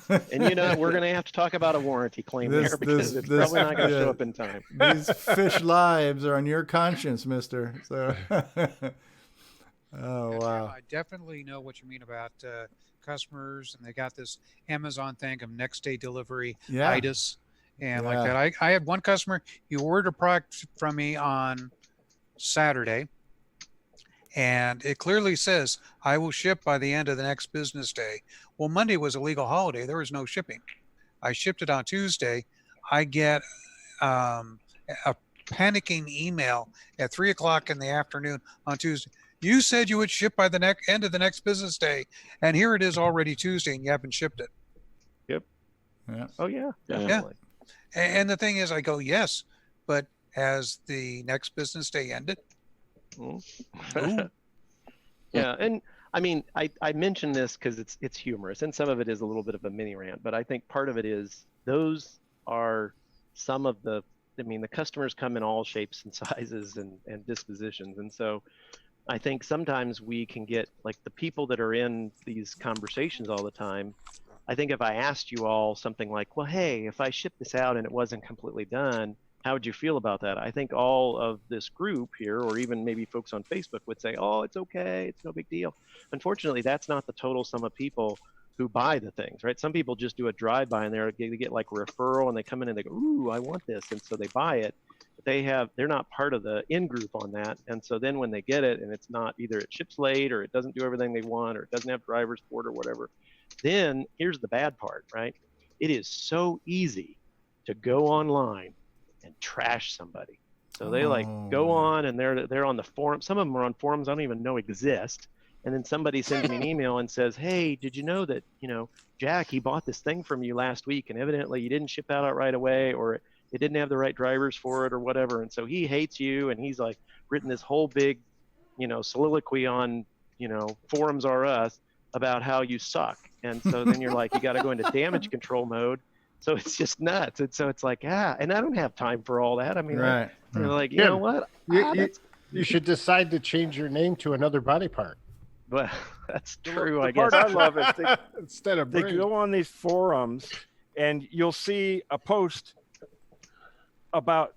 Yep. And we're going to have to talk about a warranty claim there because it's probably not going to show up in time. These fish lives are on your conscience, mister. So. Oh wow! I definitely know what you mean about customers, and they got this Amazon thing of next day delivery, itis, and like that. I had one customer. He ordered a product from me on Saturday, and it clearly says I will ship by the end of the next business day. Well, Monday was a legal holiday; there was no shipping. I shipped it on Tuesday. I get a panicking email at 3:00 in the afternoon on Tuesday. You said you would ship by the end of the next business day, and here it is already Tuesday, and you haven't shipped it. Yep. Yeah. Oh yeah. Definitely. Yeah. And the thing is, I go, yes, but has the next business day ended? Yeah, and I mean, I mention this because it's humorous, and some of it is a little bit of a mini rant, but I think part of it is those are some of the. I mean, the customers come in all shapes and sizes and dispositions, and so. I think sometimes we can get like the people that are in these conversations all the time. I think if I asked you all something like, well, hey, if I shipped this out and it wasn't completely done, how would you feel about that? I think all of this group here, or even maybe folks on Facebook would say, oh, it's okay. It's no big deal. Unfortunately, that's not the total sum of people who buy the things, right? Some people just do a drive-by and they get like a referral and they come in and they go, ooh, I want this. And so they buy it. They're not part of the in-group on that. And so then when they get it and it's not either it ships late or it doesn't do everything they want or it doesn't have driver support or whatever, then here's the bad part, right? It is so easy to go online and trash somebody. So they go on and they're on the forum. Some of them are on forums I don't even know exist. And then somebody sends me an email and says, hey, did you know that, Jack, he bought this thing from you last week and evidently you didn't ship that out right away, or it didn't have the right drivers for it or whatever. And so he hates you. And he's like written this whole big, soliloquy on, Forums R Us about how you suck. And so then you're like, you got to go into damage control mode. So it's just nuts. And so it's like, and I don't have time for all that. I mean, right. Like, you know what? You should decide to change your name to another body part. Well, that's true, I guess. guess. The part I love is instead of they go on these forums and you'll see a post about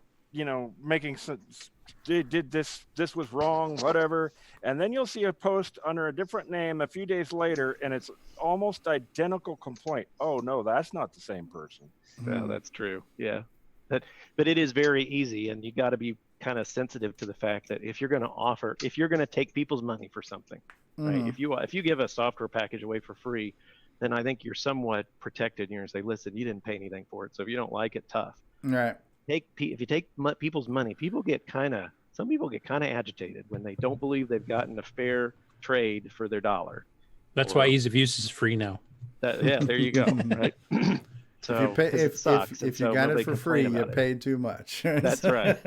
making sense. Did this was wrong, whatever. And then you'll see a post under a different name a few days later, and it's almost identical complaint. Oh no, that's not the same person. No, that's true. Yeah. But it is very easy, and you got to be kind of sensitive to the fact that if you're going to take people's money for something, right? If you give a software package away for free, then I think you're somewhat protected. You're going to say, listen, you didn't pay anything for it. So if you don't like it, tough. Right. If you take people's money, some people get kind of agitated when they don't believe they've gotten a fair trade for their dollar. That's why ease of use is free now. Yeah, there you go. Right. So if you got it for free, you paid too much. That's right.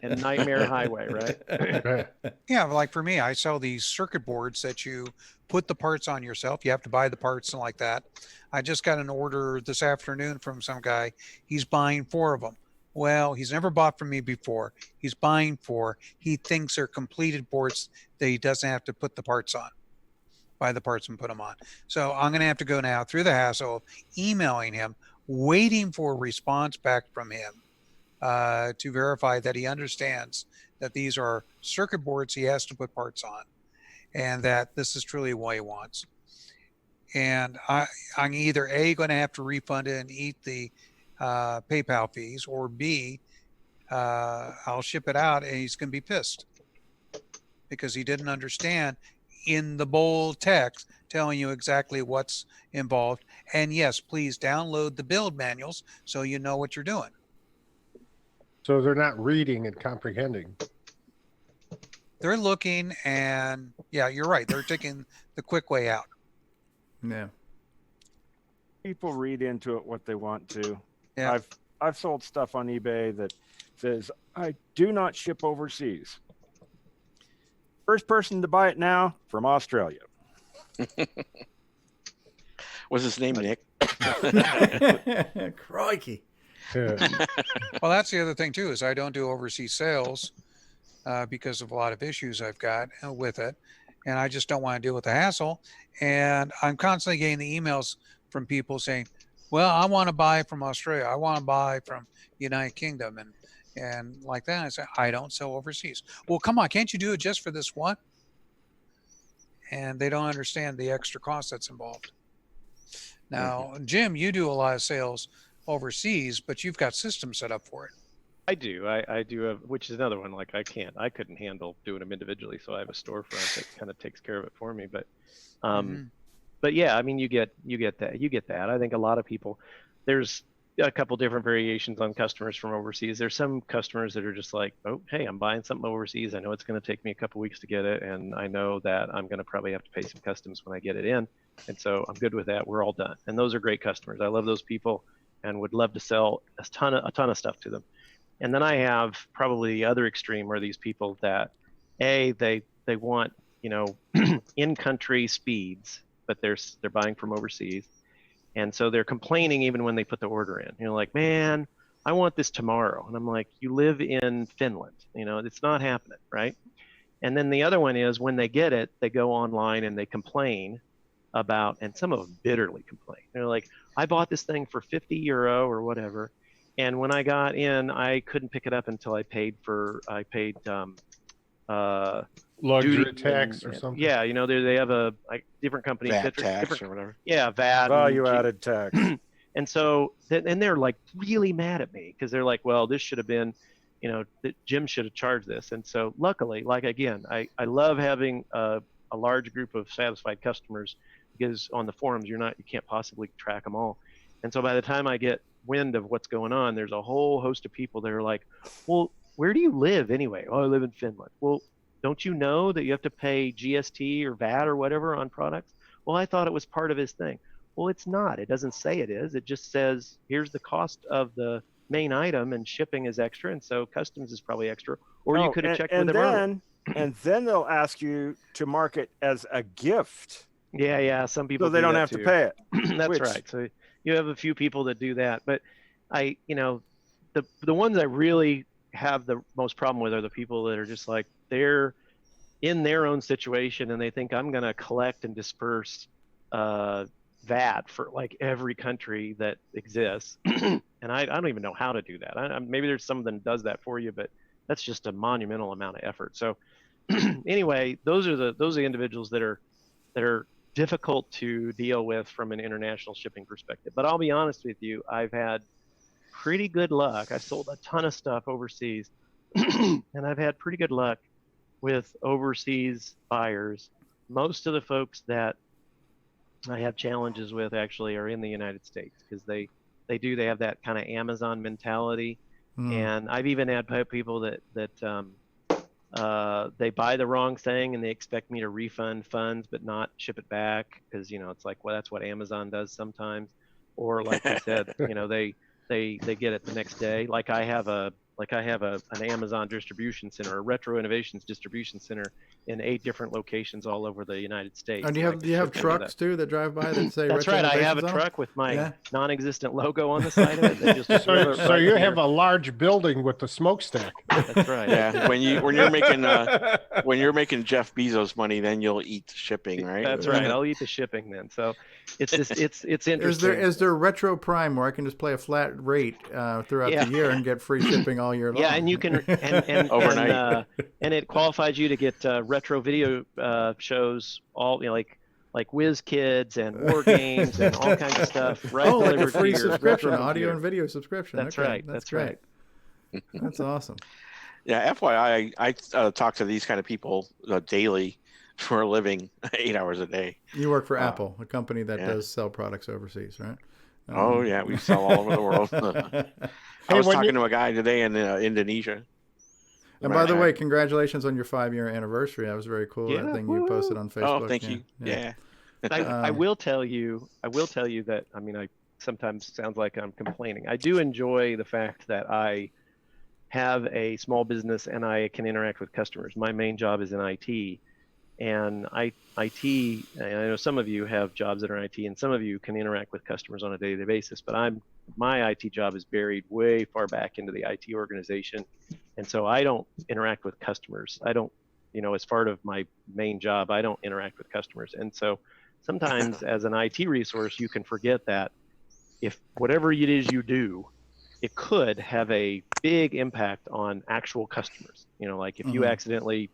And Nightmare Highway, right? Yeah, like for me, I sell these circuit boards that you put the parts on yourself. You have to buy the parts and like that. I just got an order this afternoon from some guy. He's buying 4 of them. Well, he's never bought from me before. He's buying 4. He thinks they're completed boards that he doesn't have to put the parts on. Buy the parts and put them on. So I'm going to have to go now through the hassle of emailing him, waiting for a response back from him to verify that he understands that these are circuit boards he has to put parts on, and that this is truly what he wants. And I'm either A, going to have to refund it and eat the PayPal fees, or B, I'll ship it out and he's going to be pissed because he didn't understand in the bold text telling you exactly what's involved. And yes, please download the build manuals so you know what you're doing. So they're not reading and comprehending. They're looking, and yeah, you're right. They're taking the quick way out. Yeah. People read into it what they want to. Yeah. I've sold stuff on eBay that says, I do not ship overseas. First person to buy it now from Australia. Was his name Nick? Crikey. Well, that's the other thing too, is I don't do overseas sales because of a lot of issues I've got with it. And I just don't want to deal with the hassle. And I'm constantly getting the emails from people saying, well, I want to buy from Australia. I want to buy from United Kingdom. And like that, I say, I don't sell overseas. Well, come on, can't you do it just for this one? And they don't understand the extra cost that's involved. Now, Jim, you do a lot of sales overseas, but you've got systems set up for it. I do. I do have, which is another one. Like I couldn't handle doing them individually, so I have a storefront that kind of takes care of it for me. But, but yeah, I mean, you get that. I think a lot of people, there's a couple different variations on customers from overseas. There's some customers that are just like, oh, hey, I'm buying something overseas. I know it's going to take me a couple weeks to get it, and I know that I'm going to probably have to pay some customs when I get it in, and so I'm good with that. We're all done, and those are great customers. I love those people, and would love to sell a ton of stuff to them. And then I have probably the other extreme, where these people that they want in-country speeds, but they're buying from overseas. And so they're complaining even when they put the order in. Like, man, I want this tomorrow. And I'm like, you live in Finland. It's not happening, right? And then the other one is when they get it, they go online and they complain about, and some of them bitterly complain. They're like, I bought this thing for 50 euro or whatever. And when I got in, I couldn't pick it up until I paid luxury tax or something. Yeah, they have a different company, VAT tax or whatever. Yeah, VAT, value added tax. And so, and they're like really mad at me because they're like, well, this should have been, Jim should have charged this. And so, luckily, like again, I love having a large group of satisfied customers, because on the forums you can't possibly track them all. And so by the time I get wind of what's going on, there's a whole host of people that are like, well, where do you live anyway? Oh, I live in Finland. Well, don't you know that you have to pay GST or VAT or whatever on products? Well, I thought it was part of his thing. Well, it's not. It doesn't say it is. It just says, here's the cost of the main item, and shipping is extra, and so customs is probably extra. Or you could have checked with them. And then they'll ask you to mark it as a gift. Yeah. Some people so they don't have to pay it. That's right. So you have a few people that do that. But the ones I really have the most problem with are the people that are just like, they're in their own situation and they think I'm going to collect and disperse VAT VAT for like every country that exists. And I don't even know how to do that. Maybe there's someone that does that for you, but that's just a monumental amount of effort. So anyway, those are the individuals that are difficult to deal with from an international shipping perspective. But I'll be honest with you, I've had pretty good luck. I sold a ton of stuff overseas, and I've had pretty good luck with overseas buyers. Most of the folks that I have challenges with actually are in the United States, because they have that kind of Amazon mentality. And I've even had people that they buy the wrong thing and they expect me to refund funds but not ship it back, because it's like, well, that's what Amazon does sometimes. Or like I said, they get it the next day. Like I have an Amazon distribution center, a Retro Innovations distribution center in 8 different locations all over the United States. And do you have trucks too that drive by that say That's Retro right. I Innovations have a on truck them? with my non-existent logo on the side of it. They just so you have a large building with the smokestack. That's right. Yeah. When you're making Jeff Bezos money, then you'll eat the shipping, right? That's right. I'll eat the shipping then. So it's just it's interesting. Is there Retro Prime where I can just play a flat rate throughout the year and get free shipping all year long? Yeah, and you can and overnight, and it qualifies you to get retro video shows, all like Whiz Kids and War Games and all kinds of stuff. Right, like a free to your subscription, retro audio computer. and video subscription. That's Okay, right. That's right. That's awesome. Yeah, FYI, I talk to these kind of people daily for a living, 8 hours a day. You work for Apple, a company that does sell products overseas, right? Oh yeah, we sell all over the world. I was talking to a guy today in Indonesia. And by the way, congratulations on your 5-year anniversary. That was very cool. That thing you posted on Facebook. Oh, thank you. Yeah. I will tell you that, I sometimes sounds like I'm complaining. I do enjoy the fact that I have a small business and I can interact with customers. My main job is in IT, and IT, and I know some of you have jobs that are in IT, and some of you can interact with customers on a day-to-day basis, but my IT job is buried way far back into the IT organization. And so I don't interact with customers. I don't, as part of my main job, I don't interact with customers. And so sometimes as an IT resource, you can forget that if whatever it is you do, it could have a big impact on actual customers. Like if you accidentally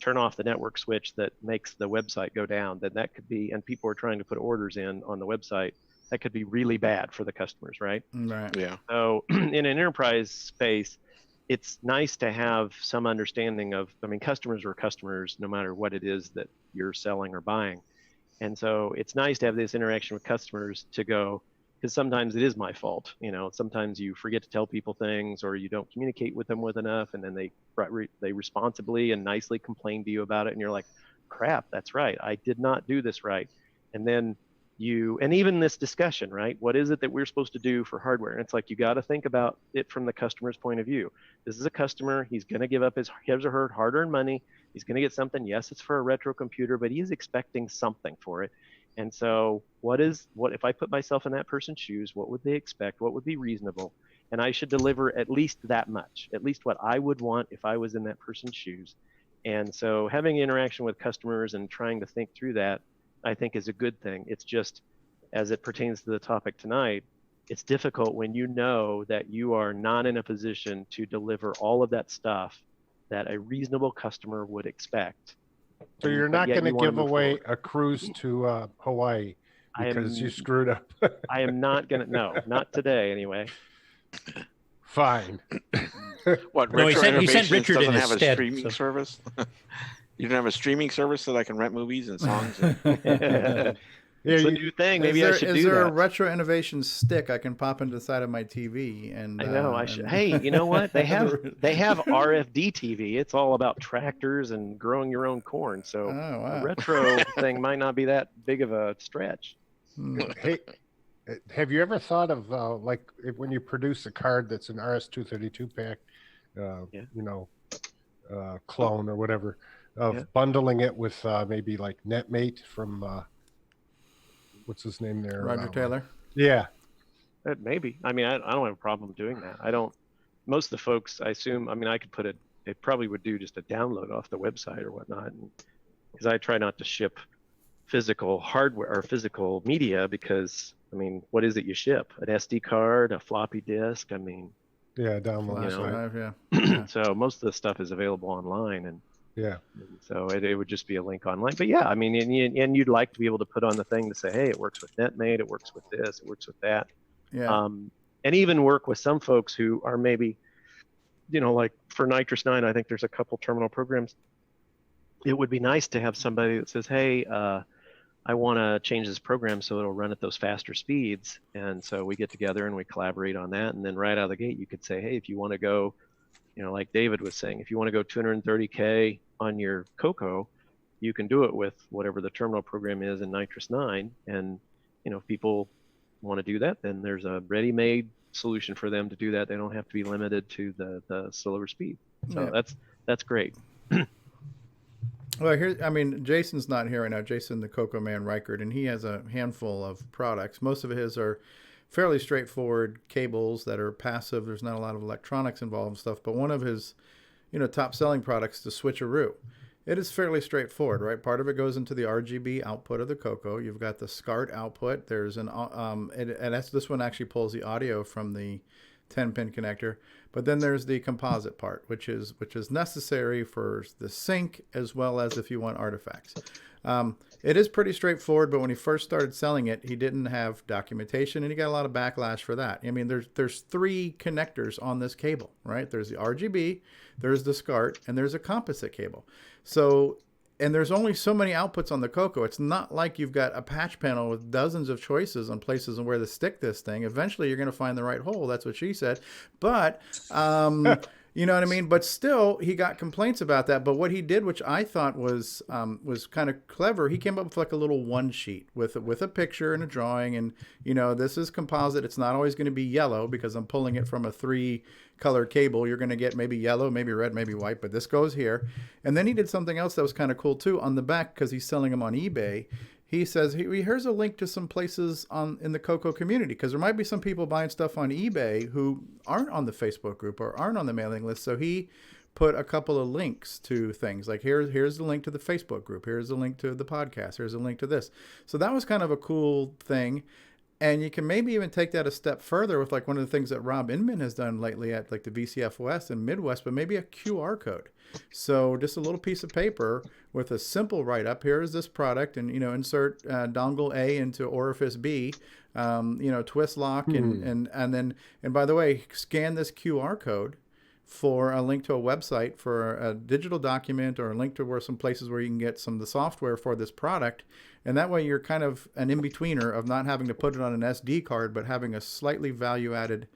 turn off the network switch that makes the website go down, then that could be, and people are trying to put orders in on the website, that could be really bad for the customers, right? Right. Yeah. So in an enterprise space, it's nice to have some understanding of, customers are customers no matter what it is that you're selling or buying. And so it's nice to have this interaction with customers to go, because sometimes it is my fault. Sometimes you forget to tell people things, or you don't communicate with them with enough, and then they responsibly and nicely complain to you about it, and you're like, crap, that's right, I did not do this right. And then and even this discussion, right? What is it that we're supposed to do for hardware? And it's like, you got to think about it from the customer's point of view. This is a customer. He's going to give up his or her hard-earned money. He's going to get something. Yes, it's for a retro computer, but he's expecting something for it. And so what if I put myself in that person's shoes, what would they expect? What would be reasonable? And I should deliver at least that much, at least what I would want if I was in that person's shoes. And so having interaction with customers and trying to think through that, I think is a good thing. It's just, as it pertains to the topic tonight, it's difficult when you know that you are not in a position to deliver all of that stuff that a reasonable customer would expect. So you're not going to give away a cruise to Hawaii because you screwed up. I am not going to, no, not today anyway. Fine. What, No, Retro he sent Innovations Richard doesn't in have instead, a streaming service? You don't have a streaming service that I can rent movies and songs? It's a new thing. Maybe I should do that. Is there a Retro Innovation stick I can pop into the side of my TV? And I know I should. Hey, you know what? They have RFD TV. It's all about tractors and growing your own corn. So a retro thing might not be that big of a stretch. Hey, have you ever thought of when you produce a card that's an RS-232 pack, clone or whatever, of bundling it with maybe like NetMate from what's his name there? Roger Taylor. Yeah. Maybe. I don't have a problem doing that. Most of the folks, I assume, I could put it probably would do just a download off the website or whatnot, because I try not to ship physical hardware or physical media, because I mean, what is it you ship? An SD card, a floppy disk? I mean, yeah, download. Yeah. So most of the stuff is available online, and yeah, so it would just be a link online. But yeah, I mean, and you'd like to be able to put on the thing to say, hey, it works with NetMate, it works with this, it works with that. Yeah. And even work with some folks who are maybe, like for Nitrous 9, I think there's a couple terminal programs. It would be nice to have somebody that says, hey, I want to change this program so it'll run at those faster speeds. And so we get together and we collaborate on that. And then right out of the gate, you could say, hey, if you want to go, like David was saying, if you want to go 230K on your CoCo, you can do it with whatever the terminal program is in Nitrous 9. And, if people want to do that, then there's a ready-made solution for them to do that. They don't have to be limited to the slower speed. So that's great. Well, Jason's not here right now. Jason, the CoCoMan Reichert, and he has a handful of products. Most of his are fairly straightforward cables that are passive. There's not a lot of electronics involved and stuff. But one of his, top selling products, the switcheroo. It is fairly straightforward, right? Part of it goes into the RGB output of the CoCo. You've got the SCART output. There's an this one actually pulls the audio from the 10-pin connector. But then there's the composite part, which is necessary for the sync as well as if you want artifacts. It is pretty straightforward, but when he first started selling it, he didn't have documentation, and he got a lot of backlash for that. I mean, there's 3 connectors on this cable, right? There's the RGB, there's the SCART, and there's a composite cable. So, and there's only so many outputs on the CoCo. It's not like you've got a patch panel with dozens of choices on places on where to stick this thing. Eventually, you're going to find the right hole. That's what she said. But, you know what I mean? But still, he got complaints about that. But what he did, which I thought was kind of clever, he came up with like a little one sheet with a picture and a drawing. And, this is composite. It's not always going to be yellow because I'm pulling it from a 3-color cable. You're going to get maybe yellow, maybe red, maybe white, but this goes here. And then he did something else that was kind of cool too on the back, because he's selling them on eBay. He says, here's a link to some places in the CoCo community, because there might be some people buying stuff on eBay who aren't on the Facebook group or aren't on the mailing list. So he put a couple of links to things like here's the link to the Facebook group. Here's the link to the podcast. Here's a link to this. So that was kind of a cool thing. And you can maybe even take that a step further with like one of the things that Rob Inman has done lately at like the VCF West and Midwest, but maybe a QR code. So just a little piece of paper with a simple write-up. Here is this product, and insert dongle A into orifice B, twist lock, and by the way, scan this QR code for a link to a website for a digital document, or a link to some places where you can get some of the software for this product. And that way you're kind of an in-betweener of not having to put it on an SD card, but having a slightly value-added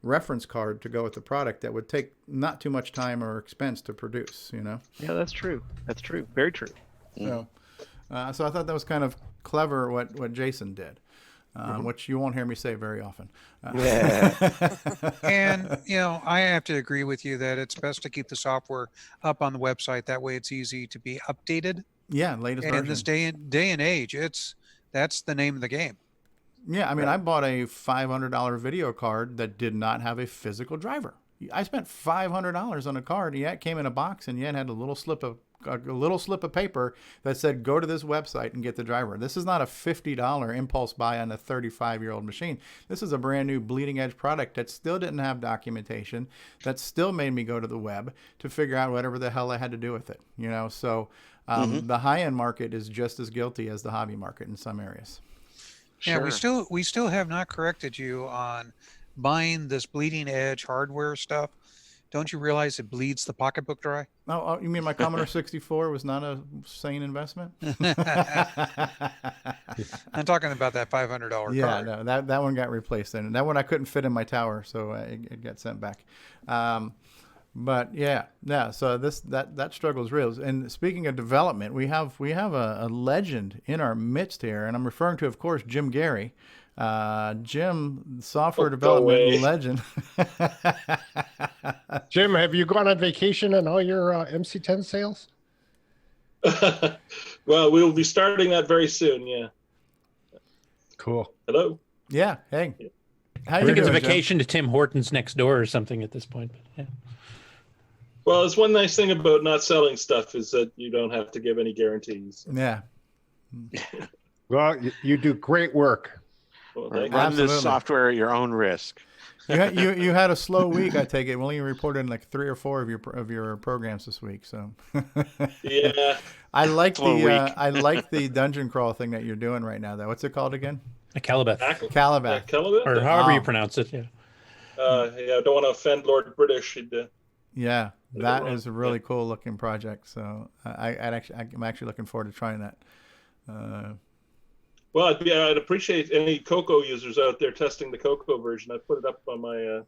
reference card to go with the product that would take not too much time or expense to produce, Yeah, that's true. That's true. Very true. So I thought that was kind of clever what Jason did. Which you won't hear me say very often. And, I have to agree with you that it's best to keep the software up on the website. That way it's easy to be updated. Yeah, latest version. In this day and age, that's the name of the game. Yeah, I mean, I bought a $500 video card that did not have a physical driver. I spent $500 on a card. Yeah, it came in a box, and it had a little slip of paper that said, go to this website and get the driver. This is not a $50 impulse buy on a 35-year-old machine. This is a brand new bleeding edge product that still didn't have documentation, that still made me go to the web to figure out whatever the hell I had to do with it. So the high-end market is just as guilty as the hobby market in some areas. Yeah, we still have not corrected you on buying this bleeding edge hardware stuff. Don't you realize it bleeds the pocketbook dry? Oh, you mean my Commodore 64 was not a sane investment? I'm talking about that $500 card. Yeah, no, that one got replaced, and that one I couldn't fit in my tower, so it got sent back. But yeah. So that struggle is real. And speaking of development, we have a legend in our midst here, and I'm referring to, of course, Jim Gary. Jim, software development legend. Jim, have you gone on vacation on all your MC10 sales? Well, we'll be starting that very soon. Yeah. Cool. Hello. Yeah. Hey. I think it's a vacation to Tim Hortons next door or something at this point. But yeah. Well, it's one nice thing about not selling stuff is that you don't have to give any guarantees. Yeah. Well, you do great work. Well, Run Absolutely. this software at your own risk. You had a slow week, I take it. We only reported like 3 or 4 of your programs this week. So Yeah. I like Slow week. I like the dungeon crawl thing that you're doing right now. Though, what's it called again? A Calibeth. Calabath. Calibeth? Or however you Oh. pronounce it. Yeah. Yeah, I don't want to offend Lord British. Yeah, Get it that wrong. is a really cool looking project. So I'm actually looking forward to trying that. Well, I'd appreciate any Coco users out there testing the Coco version. I put it up on my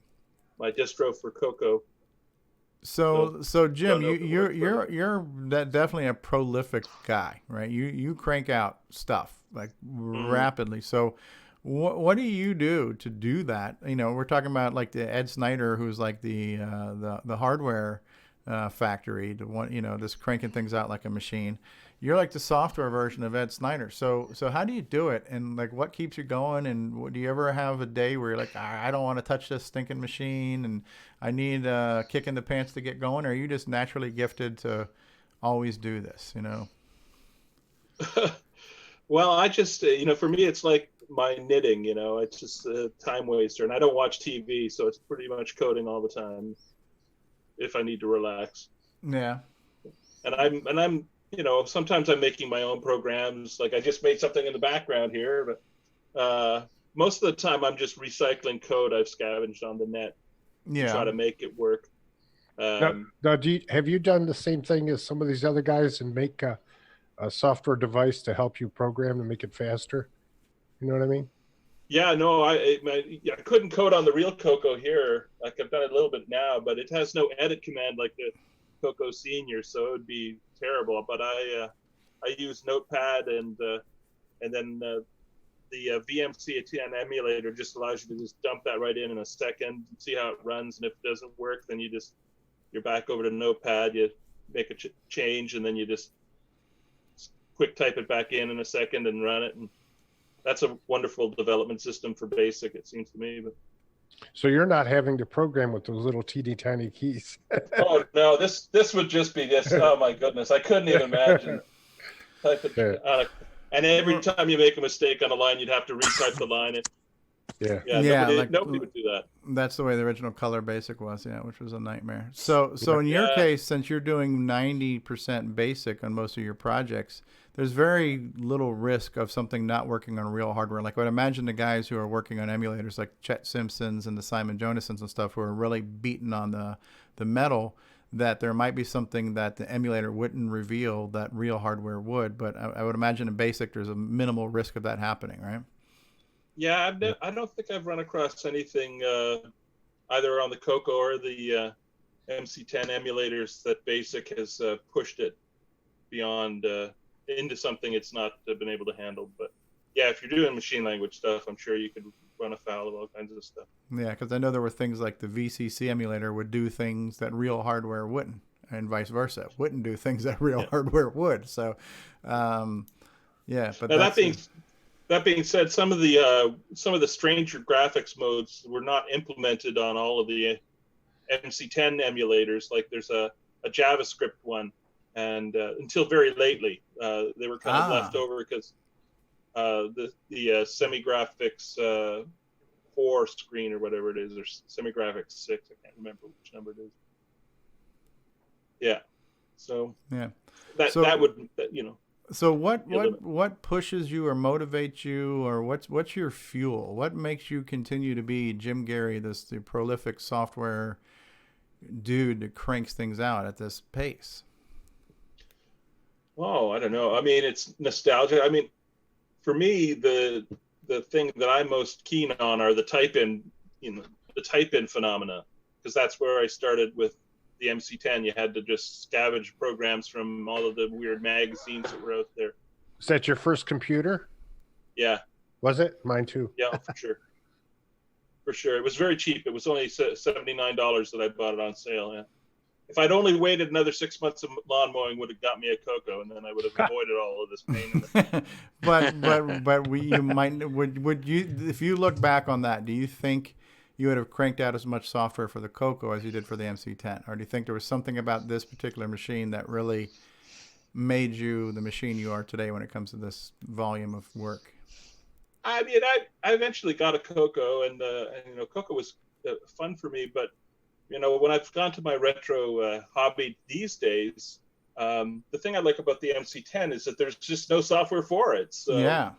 my distro for Coco. So Jim, don't know if it works or you're definitely a prolific guy, right? You crank out stuff like rapidly. So what do you do to do that? You know, we're talking about like the Ed Snyder, who's like the hardware factory, the one, you know, just cranking things out like a machine. You're like the software version of Ed Snyder. So how do you do it? And like, what keeps you going? And do you ever have a day where you're like, I don't want to touch this stinking machine, and I need a kick in the pants to get going? Or are you just naturally gifted to always do this? You know. Well, I just for me, it's like my knitting. You know, it's just a time waster, and I don't watch TV, so it's pretty much coding all the time. If I need to relax. Yeah. And I'm sometimes I'm making my own programs. Like I just made something in the background here, but most of the time I'm just recycling code I've scavenged on the net to try to make it work. Now, have you done the same thing as some of these other guys and make a software device to help you program and make it faster? You know what I mean? Yeah, no, I couldn't code on the real Coco here. Like I've done it a little bit now, but it has no edit command like the Coco Senior, so it would be terrible. But I use Notepad and then the VMC10 emulator just allows you to just dump that right in a second, see how it runs, and if it doesn't work, then you're back over to Notepad, you make a change, and then you just quick type it back in a second and run it. And that's a wonderful development system for BASIC, it seems to me. But so you're not having to program with those little teeny tiny keys. oh no, this would just be this. Oh my goodness, I couldn't even imagine. Type it and every time you make a mistake on a line, you'd have to retype the line. Nobody would do that. That's the way the original Color Basic was, which was a nightmare. So in your case, since you're doing 90% basic on most of your projects, there's very little risk of something not working on real hardware. Like I would imagine the guys who are working on emulators like Chet Simpsons and the Simon Jonasons and stuff who are really beating on the metal, that there might be something that the emulator wouldn't reveal that real hardware would. But I would imagine in basic there's a minimal risk of that happening, right? Yeah, I don't think I've run across anything either on the Coco or the MC10 emulators that BASIC has pushed it beyond into something it's not been able to handle. But yeah, if you're doing machine language stuff, I'm sure you could run afoul of all kinds of stuff. Yeah, because I know there were things like the VCC emulator would do things that real hardware wouldn't, and vice versa. Wouldn't do things that real hardware would. So, yeah. But now, that being said, some of the stranger graphics modes were not implemented on all of the MC10 emulators. Like there's a JavaScript one, and until very lately, they were kind of left over because the SemiGraphics 4 screen or whatever it is, or SemiGraphics 6. I can't remember which number it is. Yeah. So yeah, that would. So what pushes you or motivates you, or what's your fuel? What makes you continue to be Jim Gary, the prolific software dude that cranks things out at this pace? Oh, I don't know. I mean, it's nostalgia. I mean, for me, the thing that I'm most keen on are the type-in phenomena, because that's where I started with the MC10. You had to just scavenge programs from all of the weird magazines that were out there. Is that your first computer? Yeah. Was it? Mine too. Yeah, for sure. For sure. It was very cheap. It was only $79 that I bought it on sale. Yeah. If I'd only waited another 6 months of lawn mowing, would have got me a Coco, and then I would have avoided all of this pain. Would you, if you look back on that, do you think you would have cranked out as much software for the Coco as you did for the MC10? Or do you think there was something about this particular machine that really made you the machine you are today when it comes to this volume of work? I mean, I eventually got a Coco, and Coco was fun for me. But when I've gone to my retro hobby these days, the thing I like about the MC10 is that there's just no software for it. So yeah.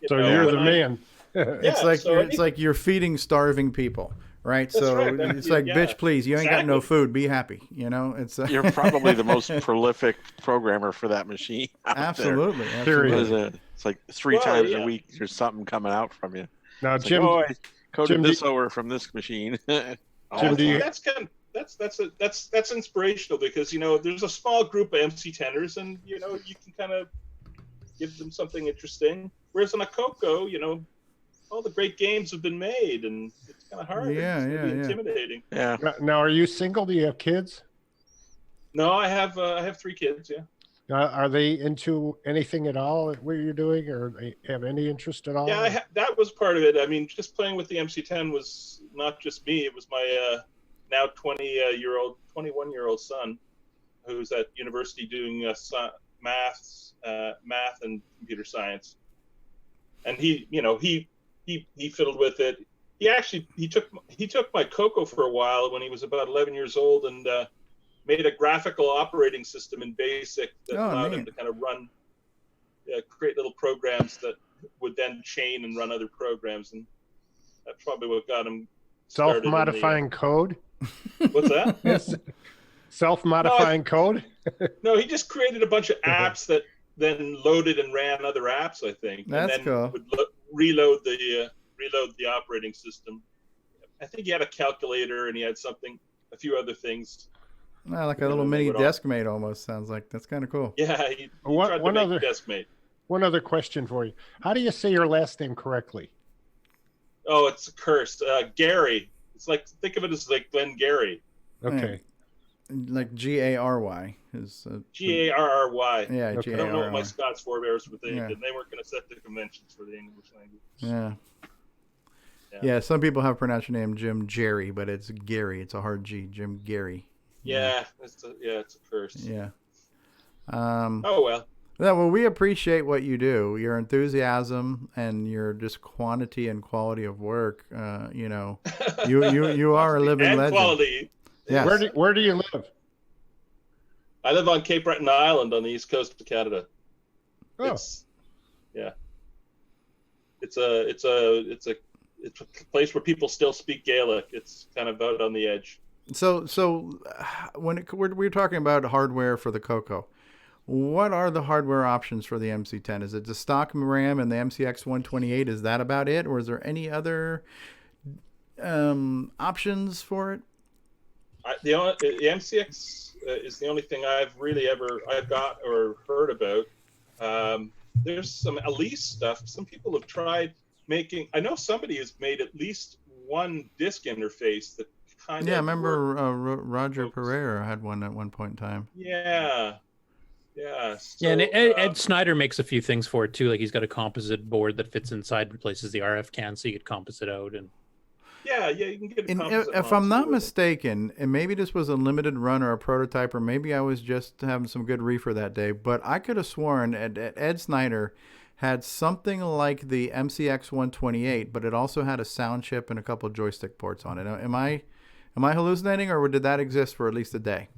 So you're the man. It's like you're feeding starving people, right? That's so right. it's like, bitch, please, you ain't got no food. Be happy. It's you're probably the most prolific programmer for that machine. Absolutely. It's like three times a week there's something coming out from you. Now, it's Jim, like, I coded this over from this machine. Jim, that's inspirational because there's a small group of MC10ers, and you can kind of give them something interesting. Whereas on a Coco, all the great games have been made, and it's kind of hard. Yeah, intimidating. Yeah. Now, are you single? Do you have kids? No, I have 3 kids. Yeah. Are they into anything at all? What you're doing, or they have any interest at all? Yeah, that was part of it. I mean, just playing with the MC10 was not just me; it was my now 21-year-old son, who's at university doing math and computer science, and he fiddled with it. He took my Coco for a while when he was about 11 years old, and made a graphical operating system in BASIC that allowed him to kind of run, create little programs that would then chain and run other programs, and that's probably what got him started. Self-modifying code? What's that? Self-modifying code? No, he just created a bunch of apps that then loaded and ran other apps, I think. That's and then cool. Would reload the operating system. I think he had a calculator, and he had a few other things. Like a little mini Deskmate almost sounds like. That's kind of cool. Yeah, he tried to make Deskmate. One other question for you. How do you say your last name correctly? Oh, it's a curse. Gary. It's like, think of it as like Glenn Gary. Okay. Like Gary is Garry. Yeah, okay. Garry. I don't know what my Scots forebears were thinking. They weren't going to set the conventions for the English language. Yeah, some people have pronounced your name Jim Jerry, but it's Gary. It's a hard G. Jim Gary. Yeah, it's a curse. Yeah. Oh well. Yeah, well, we appreciate what you do. Your enthusiasm and your just quantity and quality of work. You are a living and legend. Quality. Yes. Where do you live? I live on Cape Breton Island on the east coast of Canada. Oh. It's a place where people still speak Gaelic. It's kind of out on the edge. So when we're talking about hardware for the Coco, what are the hardware options for the MC10? Is it the stock RAM and the MCX 128? Is that about it, or is there any other options for it? The MCX is the only thing I've got or heard about. There's some Elise stuff. Some people have tried making. I know somebody has made at least one disk interface that kind of. Yeah, I remember Roger Pereira had one at one point in time. Yeah. So, and Ed Snyder makes a few things for it too. Like he's got a composite board that fits inside, replaces the RF can, so you could composite out. And yeah, you can get a composite. If I'm not mistaken, and maybe this was a limited run or a prototype, or maybe I was just having some good reefer that day, but I could have sworn Ed Snyder had something like the MCX 128, but it also had a sound chip and a couple of joystick ports on it. Am I hallucinating, or did that exist for at least a day?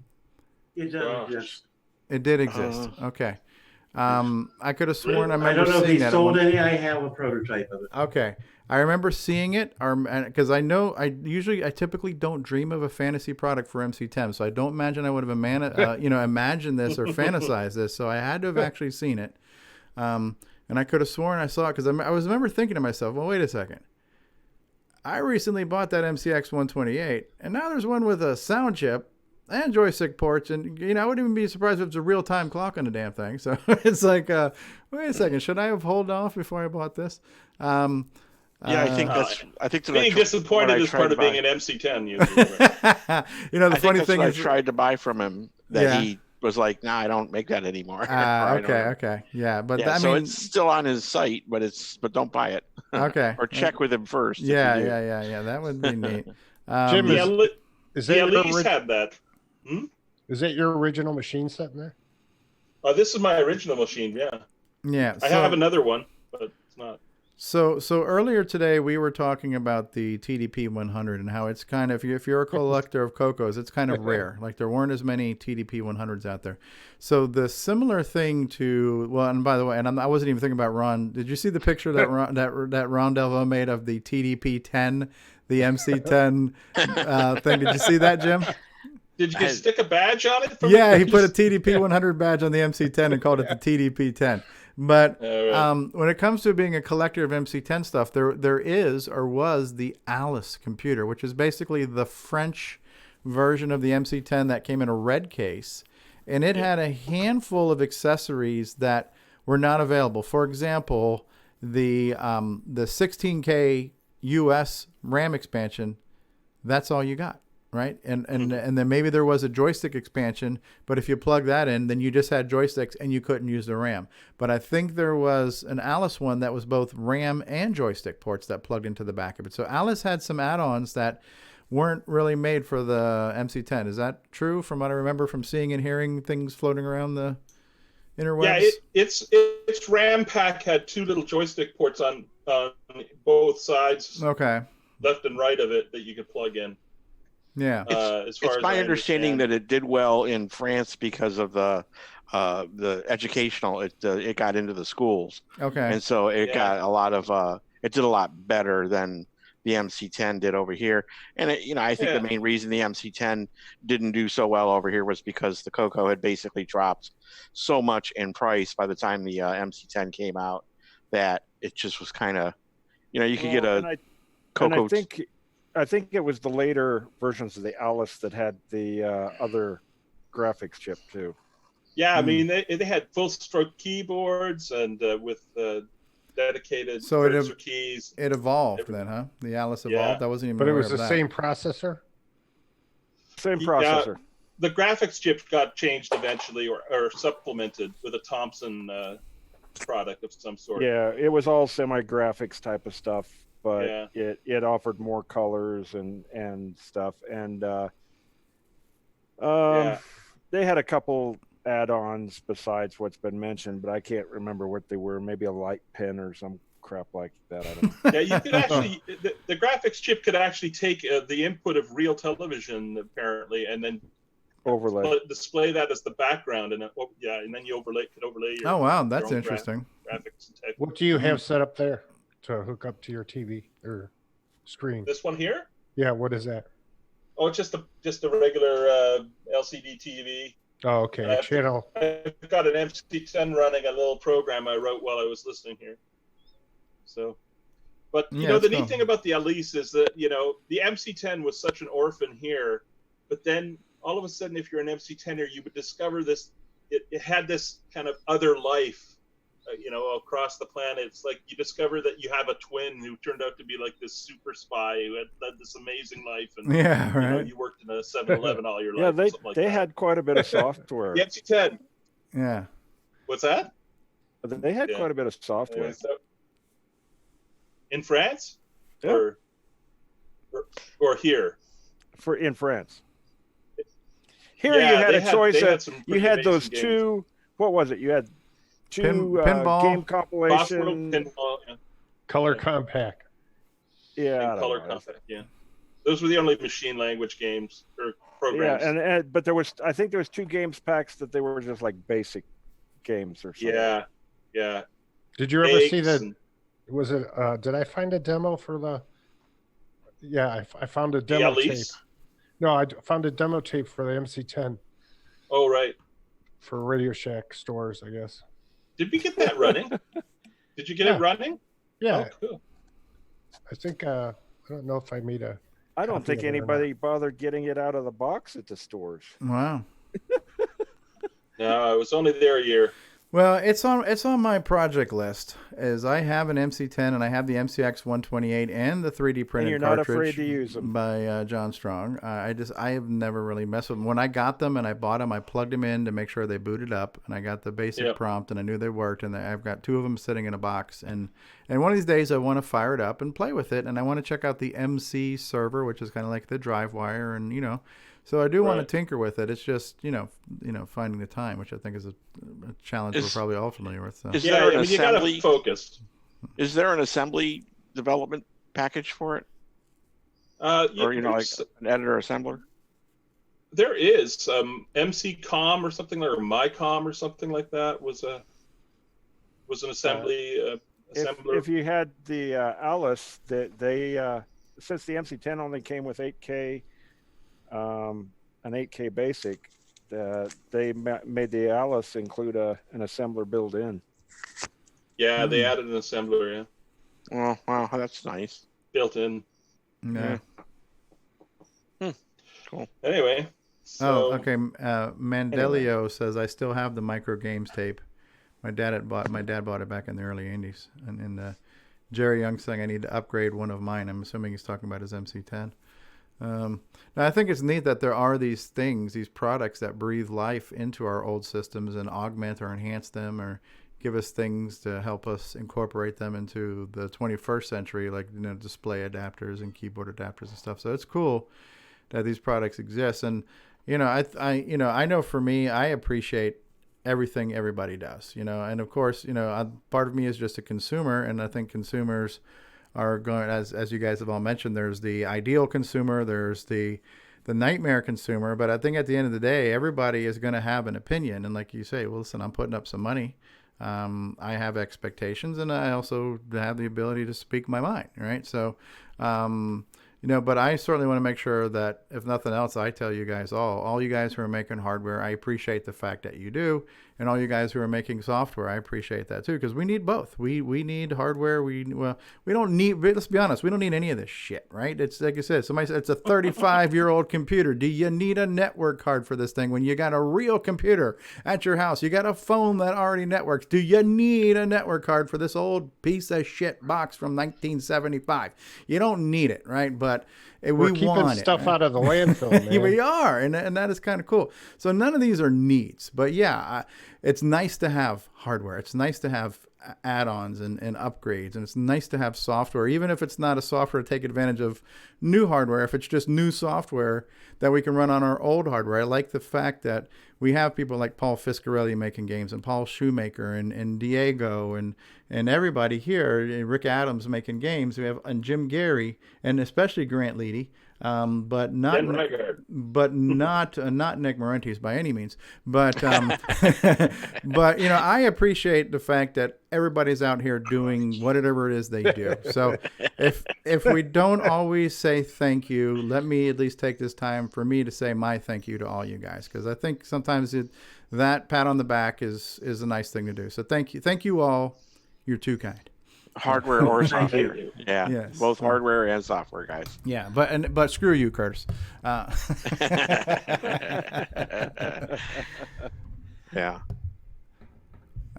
It does exist. It did exist. Okay. I could have sworn I remember I don't know if seeing he that. sold any. I have a prototype of it. Okay. I remember seeing it, because I know I typically don't dream of a fantasy product for MC10, so I don't imagine I would have imagined this or fantasized this. So I had to have actually seen it, and I could have sworn I saw it because I remember thinking to myself, well, wait a second. I recently bought that MCX 128, and now there's one with a sound chip and joystick ports, and I wouldn't even be surprised if it's a real-time clock on the damn thing. So it's like, wait a second, should I have held off before I bought this? Yeah, I think being disappointed is part of being an MC10 user. The funny thing is, I tried to buy from him that he was like, "Nah, I don't make that anymore." Okay, yeah, but yeah, so it's still on his site, but don't buy it. Okay, or check with him first. Yeah, that would be neat. Jim, is that at least had that. Is that your original machine set in there? This is my original machine. Yeah. Yeah. I have another one, but it's not. So earlier today we were talking about the TDP 100 and how it's kind of, if you're a collector of CoCos, it's kind of rare. Like there weren't as many TDP 100s out there. So the similar thing to, well, and by the way, and I wasn't even thinking about Ron. Did you see the picture that Ron Delvo made of the TDP 10, the MC10 thing? Did you see that, Jim? Did you stick a badge on it? Yeah, he put a TDP 100 badge on the MC10 and called it the TDP 10. But when it comes to being a collector of MC10 stuff, there is or was the Alice computer, which is basically the French version of the MC10 that came in a red case. And it had a handful of accessories that were not available. For example, the 16K US RAM expansion, that's all you got. Right. And then maybe there was a joystick expansion, but if you plug that in, then you just had joysticks and you couldn't use the RAM. But I think there was an Alice one that was both RAM and joystick ports that plugged into the back of it. So Alice had some add-ons that weren't really made for the MC10. Is that true from what I remember from seeing and hearing things floating around the interwebs? Yeah, its RAM pack had two little joystick ports on both sides. Okay. Left and right of it that you could plug in. Yeah, it's my understanding that it did well in France because of the educational. It got into the schools. Okay, and so it got a lot of. It did a lot better than the MC10 did over here. And I think the main reason the MC10 didn't do so well over here was because the CoCo had basically dropped so much in price by the time the MC10 came out that it just was kind of, you could get a CoCo. I think it was the later versions of the Alice that had the other graphics chip too. Yeah, I mean they had full stroke keyboards and with dedicated cursor keys. It evolved then, huh? The Alice evolved. I wasn't even. But it aware was of the that. same processor. Same processor. The graphics chip got changed eventually, or supplemented with a Thompson product of some sort. Yeah, it was all semi-graphics type of stuff. But it offered more colors and stuff, and they had a couple add-ons besides what's been mentioned, but I can't remember what they were. Maybe a light pen or some crap like that. I don't know. Yeah, you could actually the graphics chip could actually take the input of real television apparently, and then display that as the background, and and then you could overlay your. Oh wow, that's interesting. Graphics and text. What do you have set up there to hook up to your TV or screen? This one here? Yeah, what is that? Oh, it's just a regular LCD TV. Oh, okay. I've got an MC10 running a little program I wrote while I was listening here. So, but the neat thing about the Alice is that the MC10 was such an orphan here, but then all of a sudden, if you're an MC10er, you would discover this. It had this kind of other life. Across the planet, it's like you discover that you have a twin who turned out to be like this super spy who had led this amazing life, and you worked in a 7-Eleven all your life. Yeah, they had quite a bit of software. The MC10. Yeah. What's that? They had quite a bit of software. In France, or here. In France. Here you had a choice of you had those two. What was it? You had two pinball game compilation, color compact. Yeah, color compact. Yeah, those were the only machine language games or programs. Yeah, but I think there was two games packs that they were just like basic games or something. Yeah. Did you ever see that? Was it? Did I find a demo for the? Yeah, I found a demo tape. No, I found a demo tape for the MC10. Oh right. For Radio Shack stores, I guess. Did we get that running? Did you get it running? Yeah. Oh, cool. I think I don't know if I made a. I don't think anybody bothered getting it out of the box at the stores. Wow. No, it was only there a year. Well, it's on my project list. As I have an MC10 and I have the MCX 128 and the 3D printed and you're cartridge not afraid to use them by John Strong. I have never really messed with them. When I got them and I bought them, I plugged them in to make sure they booted up, and I got the basic prompt and I knew they worked. And I've got two of them sitting in a box. And one of these days I want to fire it up and play with it, and I want to check out the MC server, which is kind of like the drive wire, and So I do want to tinker with it. It's just, finding the time, which I think is a challenge we're probably all familiar with. So. Is there an you gotta assembly? Focus. Is there an assembly development package for it? Or like an editor assembler? There is MC-Com or something, or MyCom or something like that was an assembly assembler. If you had the Alice, they since the MC10 only came with 8K, an 8K basic, they made the Alice include an assembler built in. Yeah, they added an assembler. Yeah. Oh wow, that's nice. Built in. Yeah. Cool. Anyway. So... Oh, okay. Mandelio says I still have the Micro Games tape. My dad bought it back in the early '80s, and Jerry Young saying I need to upgrade one of mine. I'm assuming he's talking about his MC10. Now I think it's neat that there are these things, these products that breathe life into our old systems and augment or enhance them or give us things to help us incorporate them into the 21st century, like display adapters and keyboard adapters and stuff. So it's cool that these products exist. And I know for me, I appreciate everything everybody does, and of course, part of me is just a consumer, and I think consumers are going, as you guys have all mentioned, there's the ideal consumer, there's the nightmare consumer, but I think at the end of the day, everybody is going to have an opinion. And like you say, well, listen, I'm putting up some money. I have expectations, and I also have the ability to speak my mind, right? So, but I certainly want to make sure that, if nothing else, I tell you guys all you guys who are making hardware, I appreciate the fact that you do. And all you guys who are making software, I appreciate that too, because we need both. We need hardware. We don't need, let's be honest, we don't need any of this shit, right? It's like I said, somebody said it's a 35-year-old computer. Do you need a network card for this thing when you got a real computer at your house? You got a phone that already networks. Do you need a network card for this old piece of shit box from 1975? You don't need it, right? But we're keeping stuff out of the landfill, man. We are, and that is kind of cool. So none of these are needs, but yeah, it's nice to have hardware. It's nice to have add-ons and upgrades, and it's nice to have software, even if it's not a software to take advantage of new hardware. If it's just new software that we can run on our old hardware. I like the fact that we have people like Paul Fiscarelli making games, and Paul Shoemaker, and Diego, and everybody here, Rick Adams making games. We have and Jim Gary, and especially Grant Leedy. But not Nick Marentes by any means. But but I appreciate the fact that everybody's out here doing whatever it is they do. So if we don't always say thank you, let me at least take this time for me to say my thank you to all you guys, because I think sometimes that pat on the back is a nice thing to do. So thank you all. You're too kind. Hardware or software. Yeah. Yes. Both hardware and software, guys. Yeah, but screw you, Curtis. Yeah.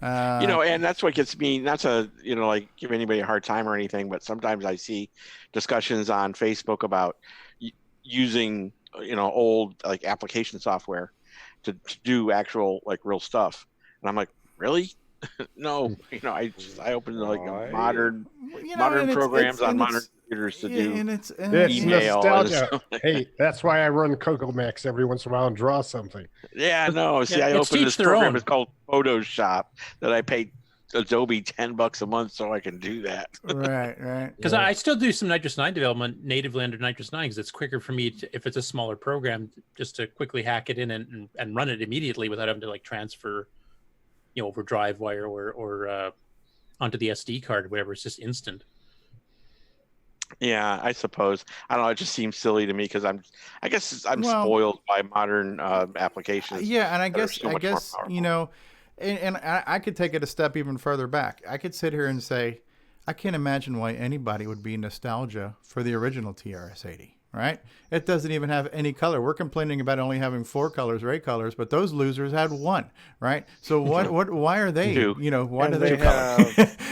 And that's what gets me, not to, like give anybody a hard time or anything, but sometimes I see discussions on Facebook about using, old like application software to do actual like real stuff. And I'm like, really? No, I open like modern programs on modern computers to do email. Nostalgia. Hey, that's why I run CoCoMax every once in a while and draw something. Yeah, no. See, I opened this program. It's called Photoshop that I paid Adobe $10 a month so I can do that. Right. Because I still do some Nitrous 9 development natively under Nitrous 9 because it's quicker for me if it's a smaller program, just to quickly hack it in and run it immediately without having to like transfer over drive wire or onto the SD card or whatever. It's just instant. Yeah, I suppose. I don't know. It just seems silly to me because I guess I'm spoiled by modern applications. Yeah, and I guess and I could take it a step even further back. I could sit here and say, I can't imagine why anybody would be nostalgia for the original TRS-80. Right? It doesn't even have any color. We're complaining about only having 4 colors or 8 colors, but those losers had 1, right? So why are they, why do they have,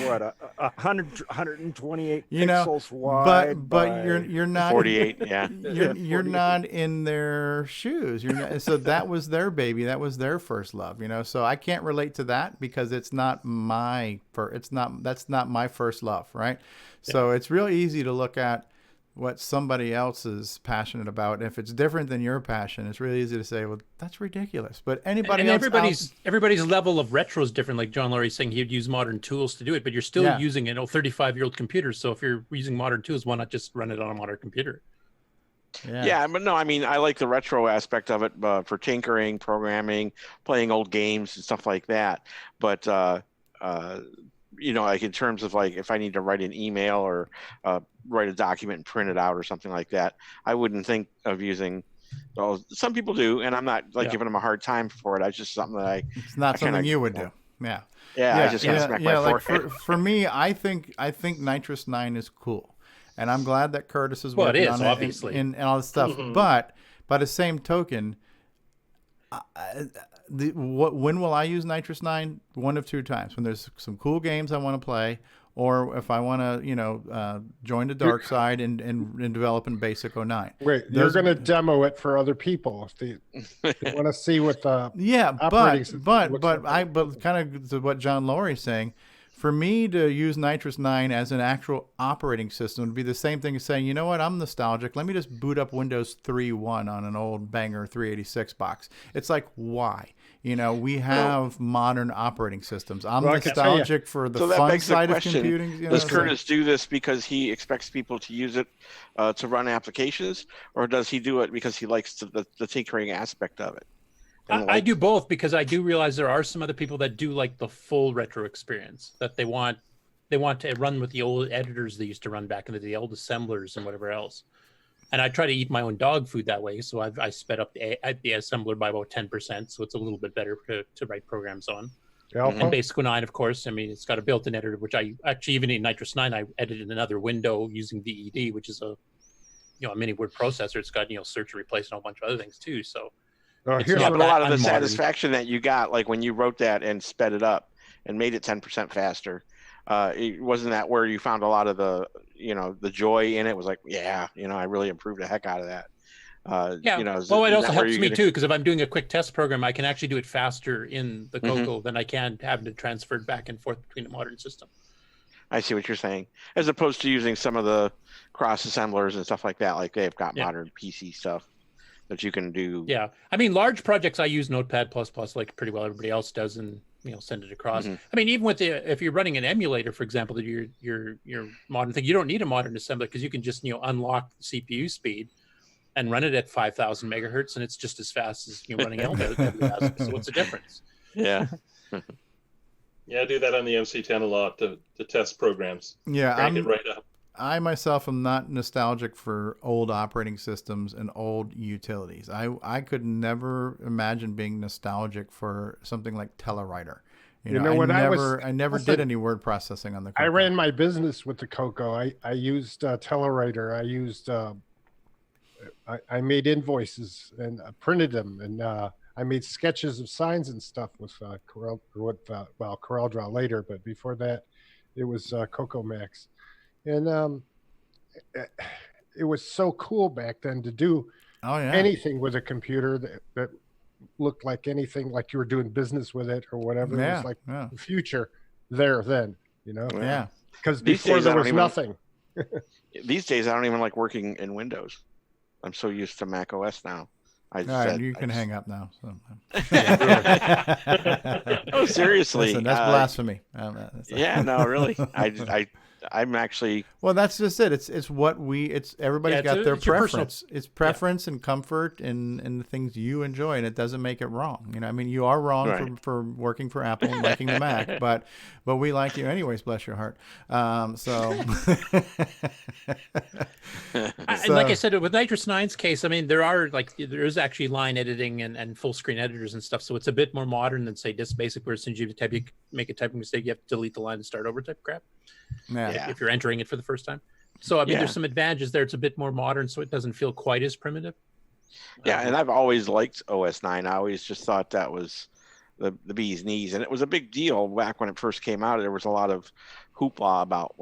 128 pixels wide? But you're not 48, yeah. You're not in their shoes. So that was their baby. That was their first love, So I can't relate to that because that's not my first love, right? So it's real easy to look at what somebody else is passionate about. If it's different than your passion, it's really easy to say, well, that's ridiculous. But anybody and else everybody's level of retro is different. Like John Laurie's saying, he'd use modern tools to do it, but you're still using 35-year-old computers. So if you're using modern tools, why not just run it on a modern computer? Yeah, but no, I mean, I like the retro aspect of it for tinkering, programming, playing old games and stuff like that. But you know, like in terms of like if I need to write an email or write a document and print it out or something like that, I wouldn't think of using. Well, some people do, and I'm not like giving them a hard time for it. It's just something that it's not something you would do. Yeah. I just smack my forehead. Like for me, I think Nitrous 9 is cool. And I'm glad that Curtis is working on it obviously. And all this stuff. But by the same token, when will I use Nitrous 9? One of two times. When there's some cool games I want to play, or if I want to, join the dark side and develop in Basic 09. Wait, you're going to demo it for other people if they want to see what the but kind of to what John Laurie's saying. For me to use Nitrous 9 as an actual operating system would be the same thing as saying, you know what, I'm nostalgic. Let me just boot up Windows 3.1 on an old banger 386 box. It's like, why? You know, we have modern operating systems. I'm nostalgic for the fun side of computing. You know, does Curtis do this because he expects people to use it to run applications, or does he do it because he likes the tinkering aspect of it? I do both, because I do realize there are some other people that do like the full retro experience, that they want to run with the old editors they used to run back in the old assemblers and whatever else. And I try to eat my own dog food that way, so I sped up the assembler by about 10%, so it's a little bit better to write programs on. And Basic 09, of course, I mean, it's got a built-in editor, which I actually, even in Nitrous 9, I edited another window using VED, which is a mini word processor. It's got search and replace and a whole bunch of other things too. So. Here's a lot of the satisfaction that you got, like when you wrote that and sped it up and made it 10% faster. Wasn't that where you found a lot of the joy in it? Was like, I really improved the heck out of that. Well, it also helps me too, because if I'm doing a quick test program, I can actually do it faster in the Coco than I can having to transfer it back and forth between the modern system. I see what you're saying, as opposed to using some of the cross assemblers and stuff like that. Like they've got modern PC stuff that you can do. Yeah, I mean, large projects I use Notepad++ like pretty well everybody else does, and send it across. I mean, even with if you're running an emulator, for example, your modern thing, you don't need a modern assembler, because you can just unlock the CPU speed and run it at 5,000 megahertz, and it's just as fast as running LWS. So what's the difference? Yeah. I do that on the MC10 a lot to test programs. Yeah, crank it right up. I myself am not nostalgic for old operating systems and old utilities. I could never imagine being nostalgic for something like Telewriter. I never did any word processing on the Coco. I ran my business with the Coco. I used Telewriter. I used I made invoices and printed them, and I made sketches of signs and stuff with CorelDRAW later, but before that it was CoCoMax. And it was so cool back then to do anything with a computer that looked like anything, like you were doing business with it or whatever. It was like the future there then, Yeah. Because before there was nothing. These days, I don't even like working in Windows. I'm so used to Mac OS now. You can hang up now. So. Oh, seriously. Listen, that's blasphemy. No, really. I'm actually. Well, that's just it. It's what everybody's got their preference. It's preference and comfort and the things you enjoy, and it doesn't make it wrong. I mean, you are wrong for working for Apple and liking the Mac, but we like you anyways. Bless your heart. And like I said, with Nitrous 9's case, I mean, there is actually line editing and full screen editors and stuff, so it's a bit more modern than say Disk Basic, where as soon as you make a typing mistake, you have to delete the line and start over type crap. If you're entering it for the first time. So I mean, there's some advantages there. It's a bit more modern, so it doesn't feel quite as primitive. And I've always liked OS 9. I always just thought that was the bee's knees, and it was a big deal back when it first came out. There was a lot of hoopla about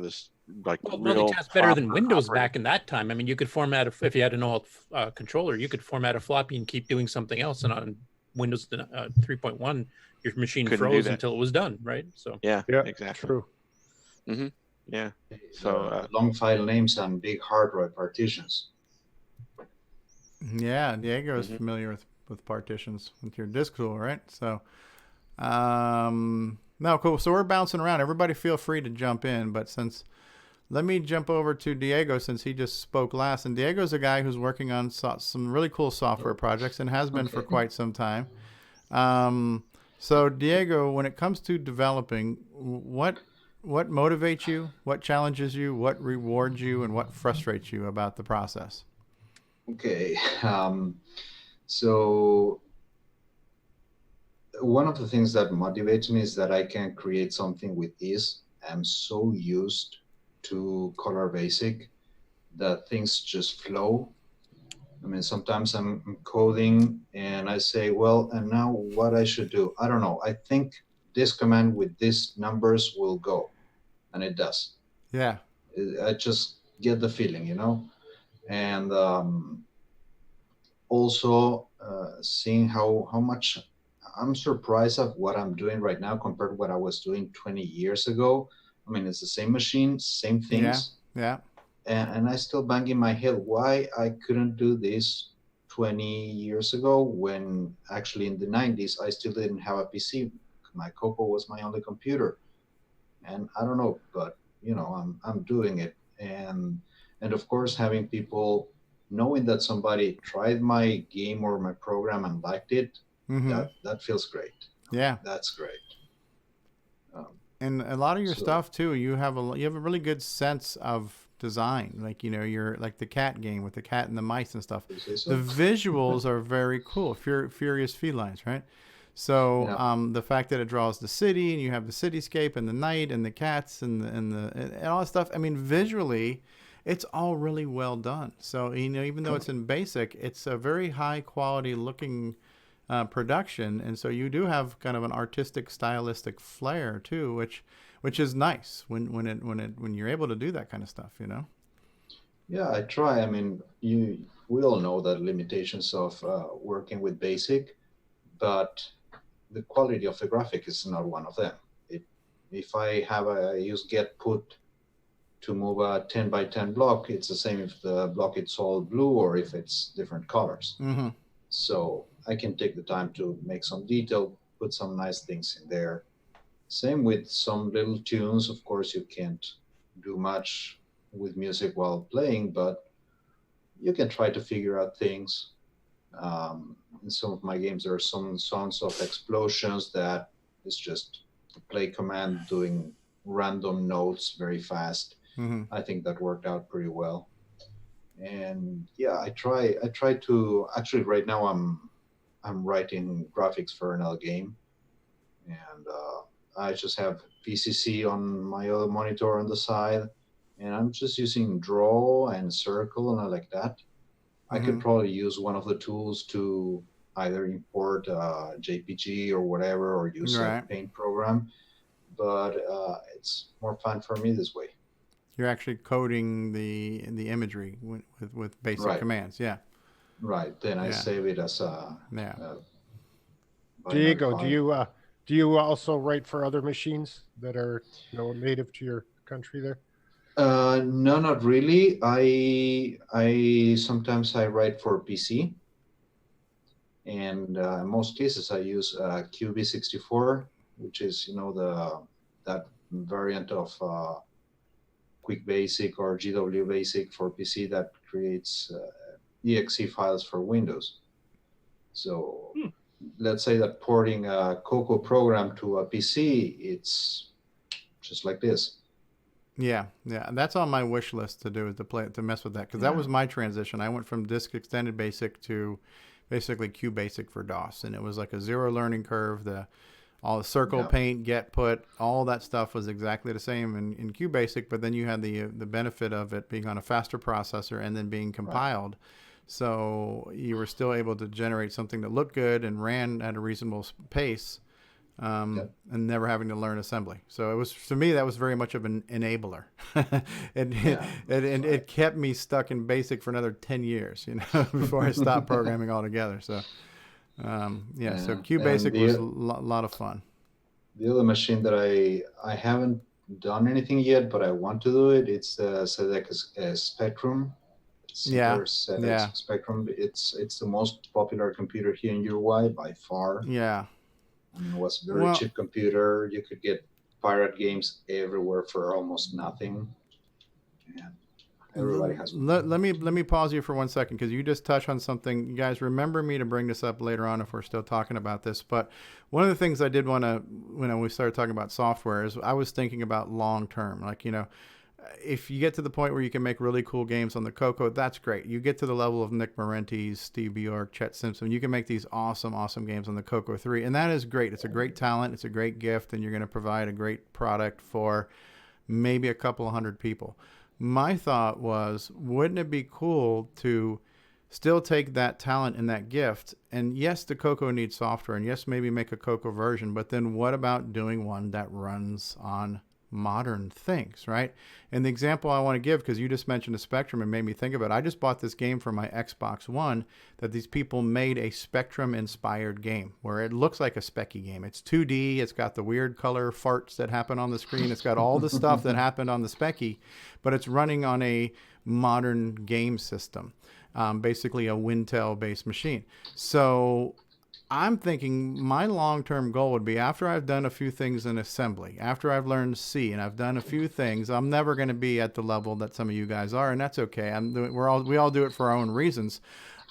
this multitask better than Windows back in that time. I mean, you could format if you had an old controller, you could format a floppy and keep doing something else. And on Windows 3.1, your machine froze until it was done, right? So exactly. True. Yeah. So long file names and big hard drive partitions. Yeah, Diego is familiar with partitions with your disk tool, right? So, no, cool. So we're bouncing around. Everybody feel free to jump in, but let me jump over to Diego since he just spoke last. And Diego's a guy who's working on some really cool software projects and has been for quite some time. So Diego, when it comes to developing, what motivates you, what challenges you, what rewards you, and what frustrates you about the process? Okay. So one of the things that motivates me is that I can create something with ease. I'm so used to color basic that things just flow. I mean, sometimes I'm coding and I say, well, and now what I should do? I don't know. I think this command with these numbers will go. And it does. Yeah. I just get the feeling, you know? And also seeing how much I'm surprised of what I'm doing right now compared to what I was doing 20 years ago. I mean, it's the same machine, same things. Yeah. And I still bang in my head why I couldn't do this 20 years ago when actually in the 90s I still didn't have a PC. My Coco was my only computer. And I don't know, but you know, I'm doing it. And of course having people knowing that somebody tried my game or my program and liked it, that feels great. Yeah. That's great. And a lot of your stuff too, you have a really good sense of design, like, you know, you're like the cat game with the cat and the mice and stuff. The visuals are very cool. Furious felines, right? So the fact that it draws the city and you have the cityscape and the night and the cats and all that stuff. I mean, visually, it's all really well done. So, you know, even though it's in BASIC, it's a very high quality looking production, and so you do have kind of an artistic, stylistic flair too, which is nice when you're able to do that kind of stuff, you know. Yeah, I try. I mean, we all know the limitations of working with BASIC, but the quality of the graphic is not one of them. If I use get put to move a 10 by 10 block, it's the same if the block is all blue or if it's different colors. So I can take the time to make some detail, put some nice things in there. Same with some little tunes. Of course, you can't do much with music while playing, but you can try to figure out things. In some of my games, there are some sounds of explosions that is just a play command doing random notes very fast. I think that worked out pretty well. And yeah, I try to actually right now I'm writing graphics for another game, and I just have PCC on my other monitor on the side, and I'm just using draw and circle and I like that. I could probably use one of the tools to either import JPG or whatever, or use a paint program, but it's more fun for me this way. You're actually coding the imagery with basic commands, yeah. Right. Then I save it as a Diego, do you also write for other machines that are, you know, native to your country there? No, not really. I sometimes I write for PC, and in most cases I use QB64, which is, you know, that variant of Quick Basic or GW Basic for PC that creates exe files for Windows. So let's say that porting a Coco program to a PC, it's just like this. Yeah, that's on my wish list to do, is to mess with that, because that was my transition. I went from Disk Extended Basic to basically QBasic for DOS, and it was like a zero learning curve. All the circle, paint, get, put, all that stuff was exactly the same in QBasic, but then you had the benefit of it being on a faster processor and then being compiled. So you were still able to generate something that looked good and ran at a reasonable pace, and never having to learn assembly. So it was, to me, that was very much of an enabler. It kept me stuck in BASIC for another 10 years, you know, before I stopped programming altogether. So. So QBasic was a lot of fun. The other machine that I haven't done anything yet, but I want to do it. It's the ZX Spectrum. Yeah, ZX yeah. Spectrum. It's the most popular computer here in Uruguay by far. Yeah. I mean, it was a very cheap computer. You could get pirate games everywhere for almost nothing. And everybody has. Let me pause you for 1 second, because you just touched on something. You guys remember me to bring this up later on if we're still talking about this. But one of the things I did want to, when we started talking about software, is I was thinking about long term. Like, if you get to the point where you can make really cool games on the Coco, that's great. You get to the level of Nick Marentes, Steve Bjork, Chet Simpson, you can make these awesome games on the Coco 3, and that is great. It's a great talent, it's a great gift, and you're going to provide a great product for maybe a couple of hundred people. My thought was, wouldn't it be cool to still take that talent and that gift, and yes, the Coco needs software, and yes, maybe make a Coco version, but then what about doing one that runs on modern things, right? And the example I want to give, because you just mentioned a Spectrum and made me think of it, I just bought this game for my Xbox One that these people made a Spectrum inspired game where it looks like a Specky game. It's 2D, it's got the weird color farts that happen on the screen, it's got all the stuff that happened on the Specky, but it's running on a modern game system, basically a Wintel based machine. So I'm thinking my long-term goal would be, after I've done a few things in assembly, after I've learned C and I've done a few things, I'm never going to be at the level that some of you guys are, and that's okay. We all do it for our own reasons.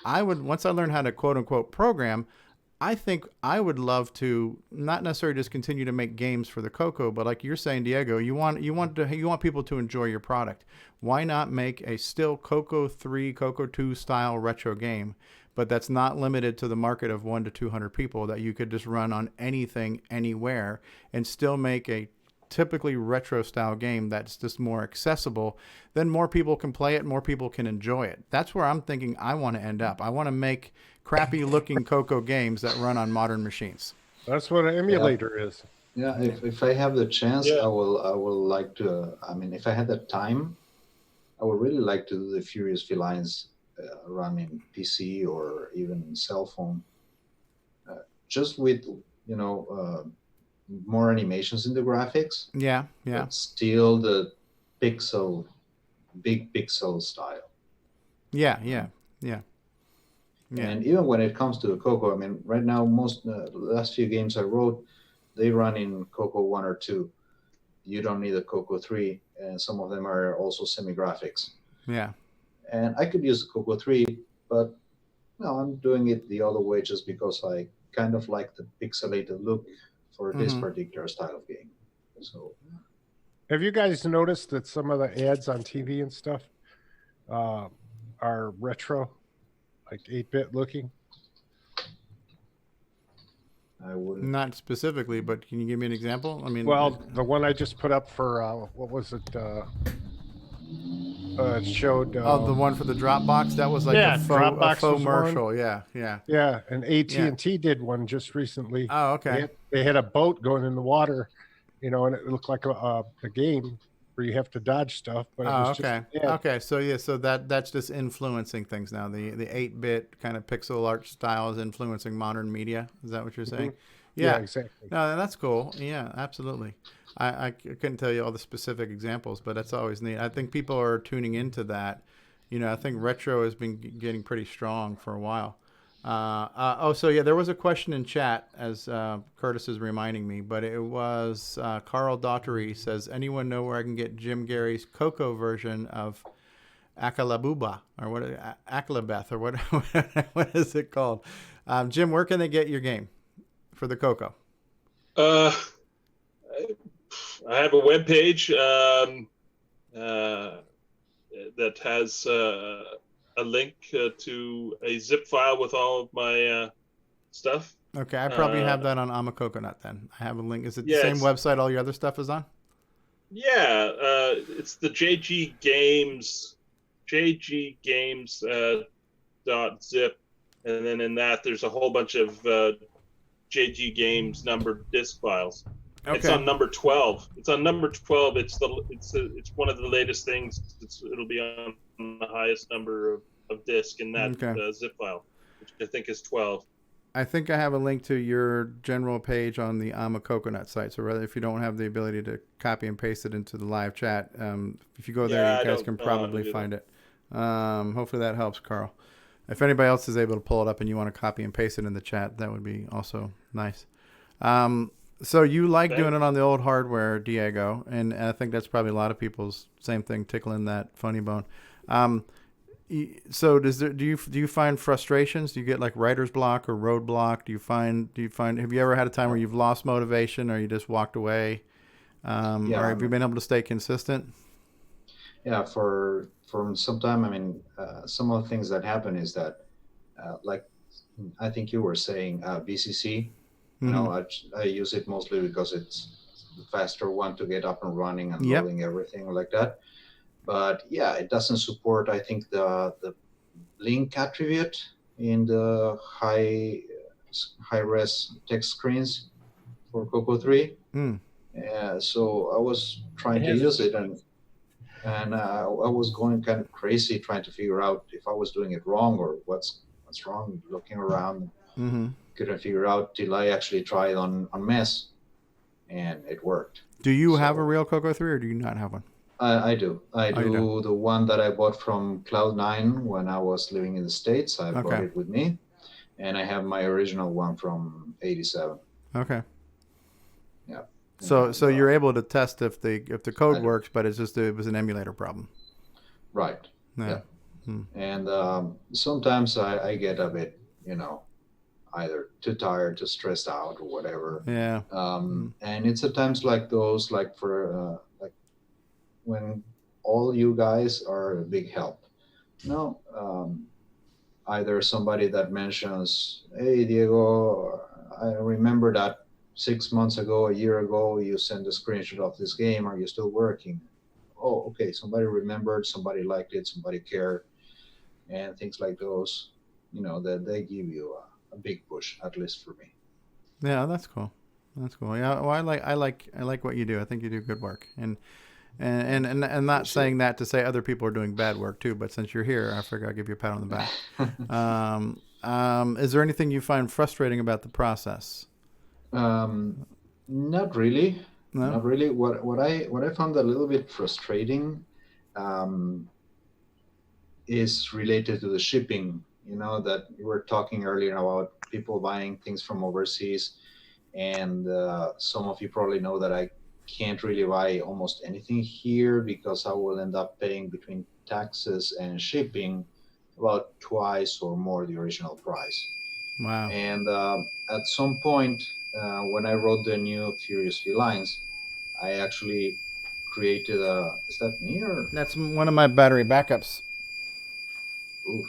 Once I learn how to quote unquote program, I think I would love to not necessarily just continue to make games for the Coco, but like you're saying, Diego, you want people to enjoy your product. Why not make a still Coco 3, Coco 2 style retro game? But that's not limited to the market of 100 to 200 people, that you could just run on anything, anywhere, and still make a typically retro style game that's just more accessible. Then more people can play it, more people can enjoy it. That's where I'm thinking I want to end up. I want to make crappy looking Coco games that run on modern machines. That's what an emulator is. Yeah, if I have the chance, I will like to. I mean, if I had the time, I would really like to do the Furious Felines running PC or even cell phone, just with more animations in the graphics. Yeah. But still the big pixel style. Yeah. And even when it comes to the Coco, I mean, right now most the last few games I wrote, they run in Coco 1 or 2. You don't need a Coco 3, and some of them are also semi-graphics. Yeah. And I could use the Coco 3, but no, I'm doing it the other way just because I kind of like the pixelated look for this particular style of game. So, have you guys noticed that some of the ads on TV and stuff are retro, like 8-bit looking? I wouldn't. Not specifically, but can you give me an example? I mean, well, the one I just put up for what was it? It showed. The one for the Dropbox. That was like a faux commercial. Yeah. Yeah, and AT&T did one just recently. Oh, okay. They had a boat going in the water, and it looked like a game where you have to dodge stuff. But it was okay. Just, yeah. Okay. So that's just influencing things now. The 8-bit kind of pixel art style is influencing modern media. Is that what you're saying? Yeah, exactly. No, that's cool. Yeah, absolutely. I couldn't tell you all the specific examples, but that's always neat. I think people are tuning into that. I think retro has been getting pretty strong for a while. There was a question in chat, as Curtis is reminding me, but it was Carl Daughtery says, anyone know where I can get Jim Gary's Coco version of Akalabuba, or what, Akalabeth, or what is it called? Jim, where can they get your game for the Coco? I have a web page that has a link to a zip file with all of my stuff. Okay, I probably have that on I'm a Coconut then. I have a link. Is it the same website all your other stuff is on? Yeah, it's the JG Games .zip, and then in that there's a whole bunch of JG Games numbered disk files. Okay. It's on number 12. It's on number 12. It's one of the latest things. It'll be on the highest number of disk in that zip file, which I think is 12. I think I have a link to your general page on the I'm a Coconut site. So rather, if you don't have the ability to copy and paste it into the live chat, if you go there, you guys can probably find it. Hopefully that helps, Carl. If anybody else is able to pull it up and you want to copy and paste it in the chat, that would be also nice. So you like doing it on the old hardware, Diego, and I think that's probably a lot of people's same thing, tickling that funny bone. So do you find frustrations? Do you get like writer's block or roadblock? Have you ever had a time where you've lost motivation or you just walked away? Or have you been able to stay consistent? Yeah, for some time, I mean, some of the things that happen is that, like I think you were saying, VCC. You know, I use it mostly because it's the faster one to get up and running and loading everything like that. But yeah, it doesn't support, I think, the link attribute in the high res text screens for Coco 3. So I was trying to use it, and I was going kind of crazy trying to figure out if I was doing it wrong or what's wrong. Looking around, couldn't figure out till I actually tried on Mess, and it worked. Do you have a real Coco 3 or do you not have one? I do. I do. The one that I bought from Cloud9 when I was living in the States. I brought it with me, and I have my original one from '87. Okay. Yeah. So you're able to test if the code works, but it was an emulator problem. Right. Yeah. And sometimes I get a bit, either too tired, too stressed out, or whatever. Yeah. And it's at times like those, like for like when all you guys are a big help. Either somebody that mentions, "Hey Diego, I remember that 6 months ago, a year ago, you sent a screenshot of this game. Are you still working?" Oh, okay. Somebody remembered, somebody liked it, somebody cared, and things like those. That they give you a big push, at least for me. Yeah, that's cool. That's cool. Yeah, well, I like what you do. I think you do good work, and not saying that to say other people are doing bad work too. But since you're here, I figure I'll give you a pat on the back. Is there anything you find frustrating about the process? Not really. No? Not really. What I found a little bit frustrating is related to the shipping. That you were talking earlier about people buying things from overseas, and some of you probably know that I can't really buy almost anything here because I will end up paying between taxes and shipping about twice or more the original price. Wow. And at some point, when I wrote the new Furious Felines, I actually created a... Is that me or? That's one of my battery backups. Ooh.